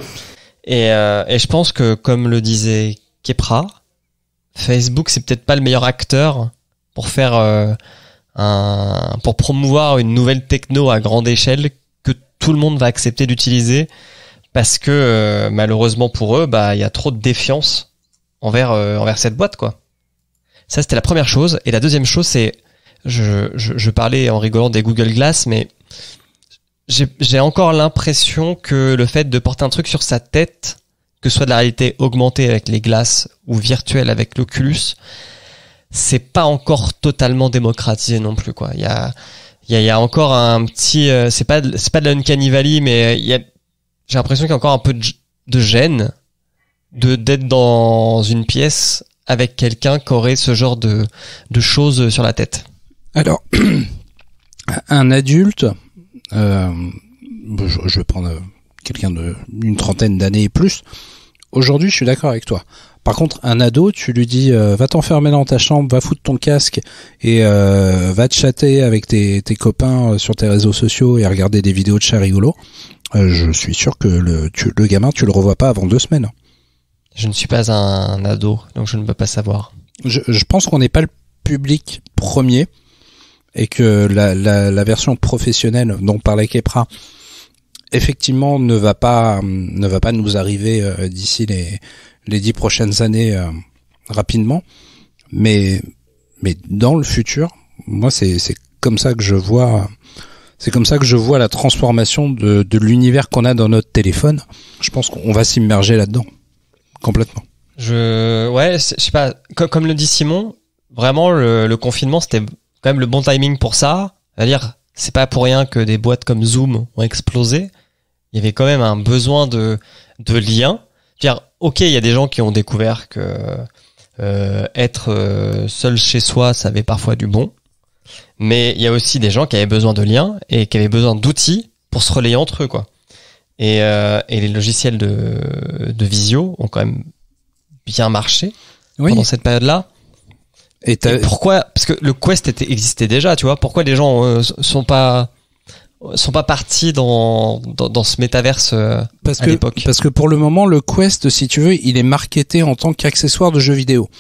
Et je pense que, comme le disait Kepra, Facebook c'est peut-être pas le meilleur acteur pour faire pour promouvoir une nouvelle techno à grande échelle que tout le monde va accepter d'utiliser, parce que malheureusement pour eux, il y a trop de défiance envers cette boîte, quoi. Ça, c'était la première chose. Et la deuxième chose, c'est, je parlais en rigolant des Google Glass, mais j'ai encore l'impression que le fait de porter un truc sur sa tête, que ce soit de la réalité augmentée avec les Glass ou virtuelle avec l'Oculus, c'est pas encore totalement démocratisé non plus, quoi. Il y a encore un petit, c'est pas de la Uncanny Valley, mais j'ai l'impression qu'il y a encore un peu de gêne d'être dans une pièce avec quelqu'un qui aurait ce genre de choses sur la tête. Alors, un adulte, je vais prendre quelqu'un d'une trentaine d'années et plus. Aujourd'hui, je suis d'accord avec toi. Par contre, un ado, tu lui dis va t'enfermer dans ta chambre, va foutre ton casque et va te chatter avec tes copains sur tes réseaux sociaux et regarder des vidéos de chats rigolos. Je suis sûr que le gamin, tu le revois pas avant 2 semaines. Je ne suis pas un ado, donc je ne peux pas savoir. Je pense qu'on n'est pas le public premier et que la version professionnelle dont parlait Kepra effectivement ne va pas nous arriver d'ici les 10 prochaines années rapidement, mais dans le futur, moi c'est comme ça que je vois la transformation de l'univers qu'on a dans notre téléphone. Je pense qu'on va s'immerger là-dedans complètement. Je sais pas, comme le dit Simon, vraiment le confinement c'était quand même le bon timing pour ça. C'est-à-dire, c'est pas pour rien que des boîtes comme Zoom ont explosé. Il y avait quand même un besoin de lien. C'est-à-dire, ok, il y a des gens qui ont découvert que être seul chez soi, ça avait parfois du bon. Mais il y a aussi des gens qui avaient besoin de liens et qui avaient besoin d'outils pour se relayer entre eux, quoi. Et les logiciels de visio ont quand même bien marché pendant cette période-là. Et pourquoi? Parce que le Quest existait déjà, tu vois. Pourquoi les gens sont pas partis dans ce métaverse à l'époque? Parce que pour le moment, le Quest, si tu veux, il est marketé en tant qu'accessoire de jeu vidéo.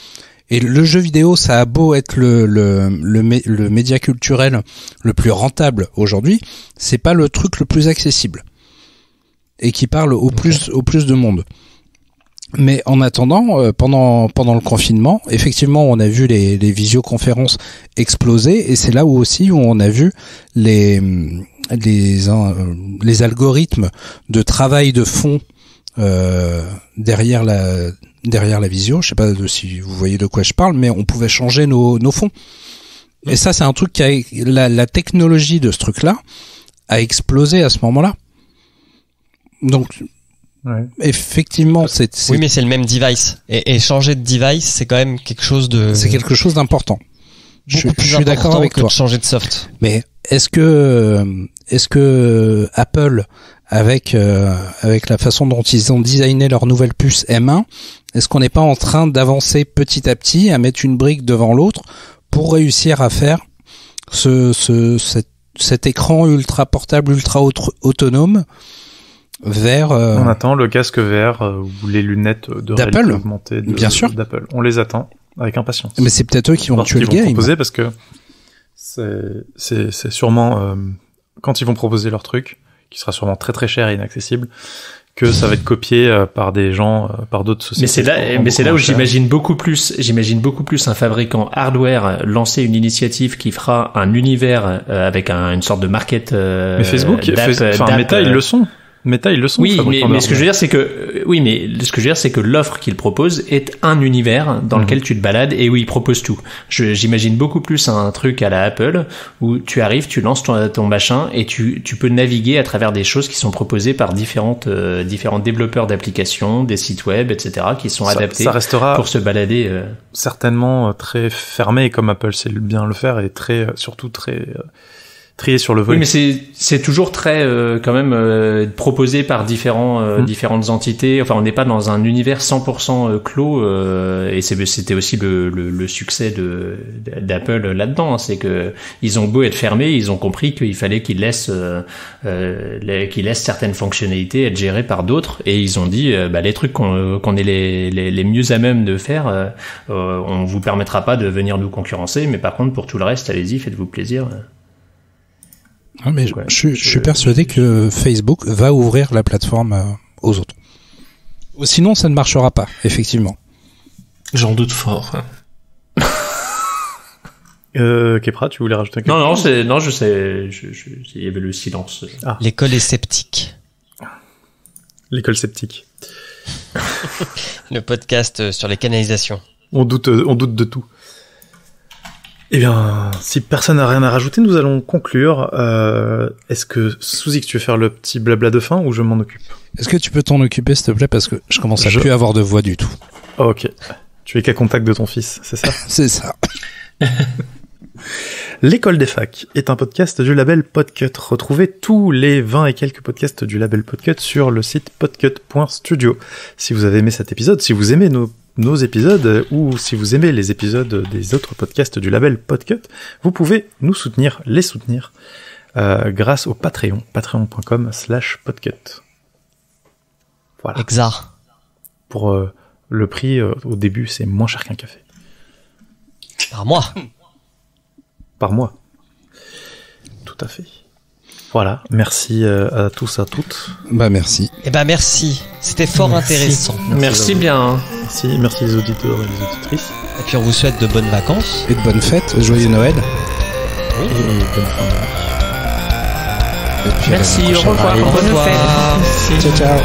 Et le jeu vidéo, ça a beau être le média culturel le plus rentable aujourd'hui, c'est pas le truc le plus accessible et qui parle au plus de monde. Mais en attendant, pendant le confinement, effectivement, on a vu les visioconférences exploser, et c'est là où aussi où on a vu les algorithmes de travail de fond derrière la visio. Je sais pas si vous voyez de quoi je parle, mais on pouvait changer nos fonds. Et ça, c'est un truc la technologie de ce truc-là a explosé à ce moment-là. Donc ouais. Effectivement, oui, mais c'est le même device. Et changer de device, c'est quand même quelque chose d'important. Je suis d'accord avec toi. De changer de soft. Mais est-ce que Apple, avec la façon dont ils ont designé leur nouvelle puce M1, est-ce qu'on n'est pas en train d'avancer petit à petit, à mettre une brique devant l'autre pour réussir à faire cet écran ultra portable, ultra autonome vers on attend le casque VR ou les lunettes de réalité augmentée bien sûr d'Apple. On les attend avec impatience. Mais c'est peut-être eux qui vont tuer le game. Proposer parce que c'est sûrement quand ils vont proposer leur truc, qui sera sûrement très très cher et inaccessible, que ça va être copié par des gens, par d'autres sociétés. Mais c'est là où j'imagine beaucoup plus un fabricant hardware lancer une initiative qui fera un univers avec une sorte de market. Mais Facebook, Meta, ils le sont. Meta, ils le sont. Oui, mais ce que je veux dire, c'est que l'offre qu'ils proposent est un univers dans lequel tu te balades et où ils proposent tout. J'imagine beaucoup plus un truc à la Apple où tu arrives, tu lances ton machin et tu peux naviguer à travers des choses qui sont proposées par différents développeurs d'applications, des sites web, etc., qui sont adaptés pour se balader. Certainement très fermé comme Apple sait bien le faire et surtout très trié sur le volet. Oui, mais c'est toujours très quand même proposé par différentes entités. Enfin, on n'est pas dans un univers 100% clos et c'était aussi le succès d'Apple là-dedans. C'est que ils ont beau être fermés, ils ont compris qu'il fallait qu'ils laissent certaines fonctionnalités être gérées par d'autres, et ils ont dit les trucs qu'on est les mieux à même de faire, on vous permettra pas de venir nous concurrencer, mais par contre pour tout le reste, allez-y, faites-vous plaisir. Ah, mais je suis persuadé que Facebook va ouvrir la plateforme aux autres. Sinon, ça ne marchera pas, effectivement. J'en doute fort. Kepra, tu voulais rajouter quelque chose? Non, je sais, il y avait le silence. Ah. L'école est sceptique. L'école sceptique. Le podcast sur les canalisations. On doute de tout. Eh bien, si personne n'a rien à rajouter, nous allons conclure. Est-ce que, Souzik, tu veux faire le petit blabla de fin ou je m'en occupe? Est-ce que tu peux t'en occuper, s'il te plaît, parce que je commence à plus avoir de voix du tout. Oh, ok. Tu es qu'à contact de ton fils, c'est ça? C'est ça. L'école des facs est un podcast du label Podcut. Retrouvez tous les 20 et quelques podcasts du label Podcut sur le site podcut.studio. Si vous avez aimé cet épisode, si vous aimez nos épisodes, ou si vous aimez les épisodes des autres podcasts du label Podcut, vous pouvez les soutenir, grâce au Patreon, patreon.com/podcut. Voilà. Exact. Pour le prix, au début, c'est moins cher qu'un café. Par mois. Par mois. Tout à fait. Voilà. Merci à tous, à toutes. Bah, merci. Eh ben, merci. C'était fort intéressant. Merci bien. Merci les auditeurs et les auditrices. Et puis, on vous souhaite de bonnes vacances. Et de bonnes fêtes. Joyeux Noël. Oui. Et bonne fin de... Merci, au revoir. Au revoir. Bonne fête. Ciao, ciao.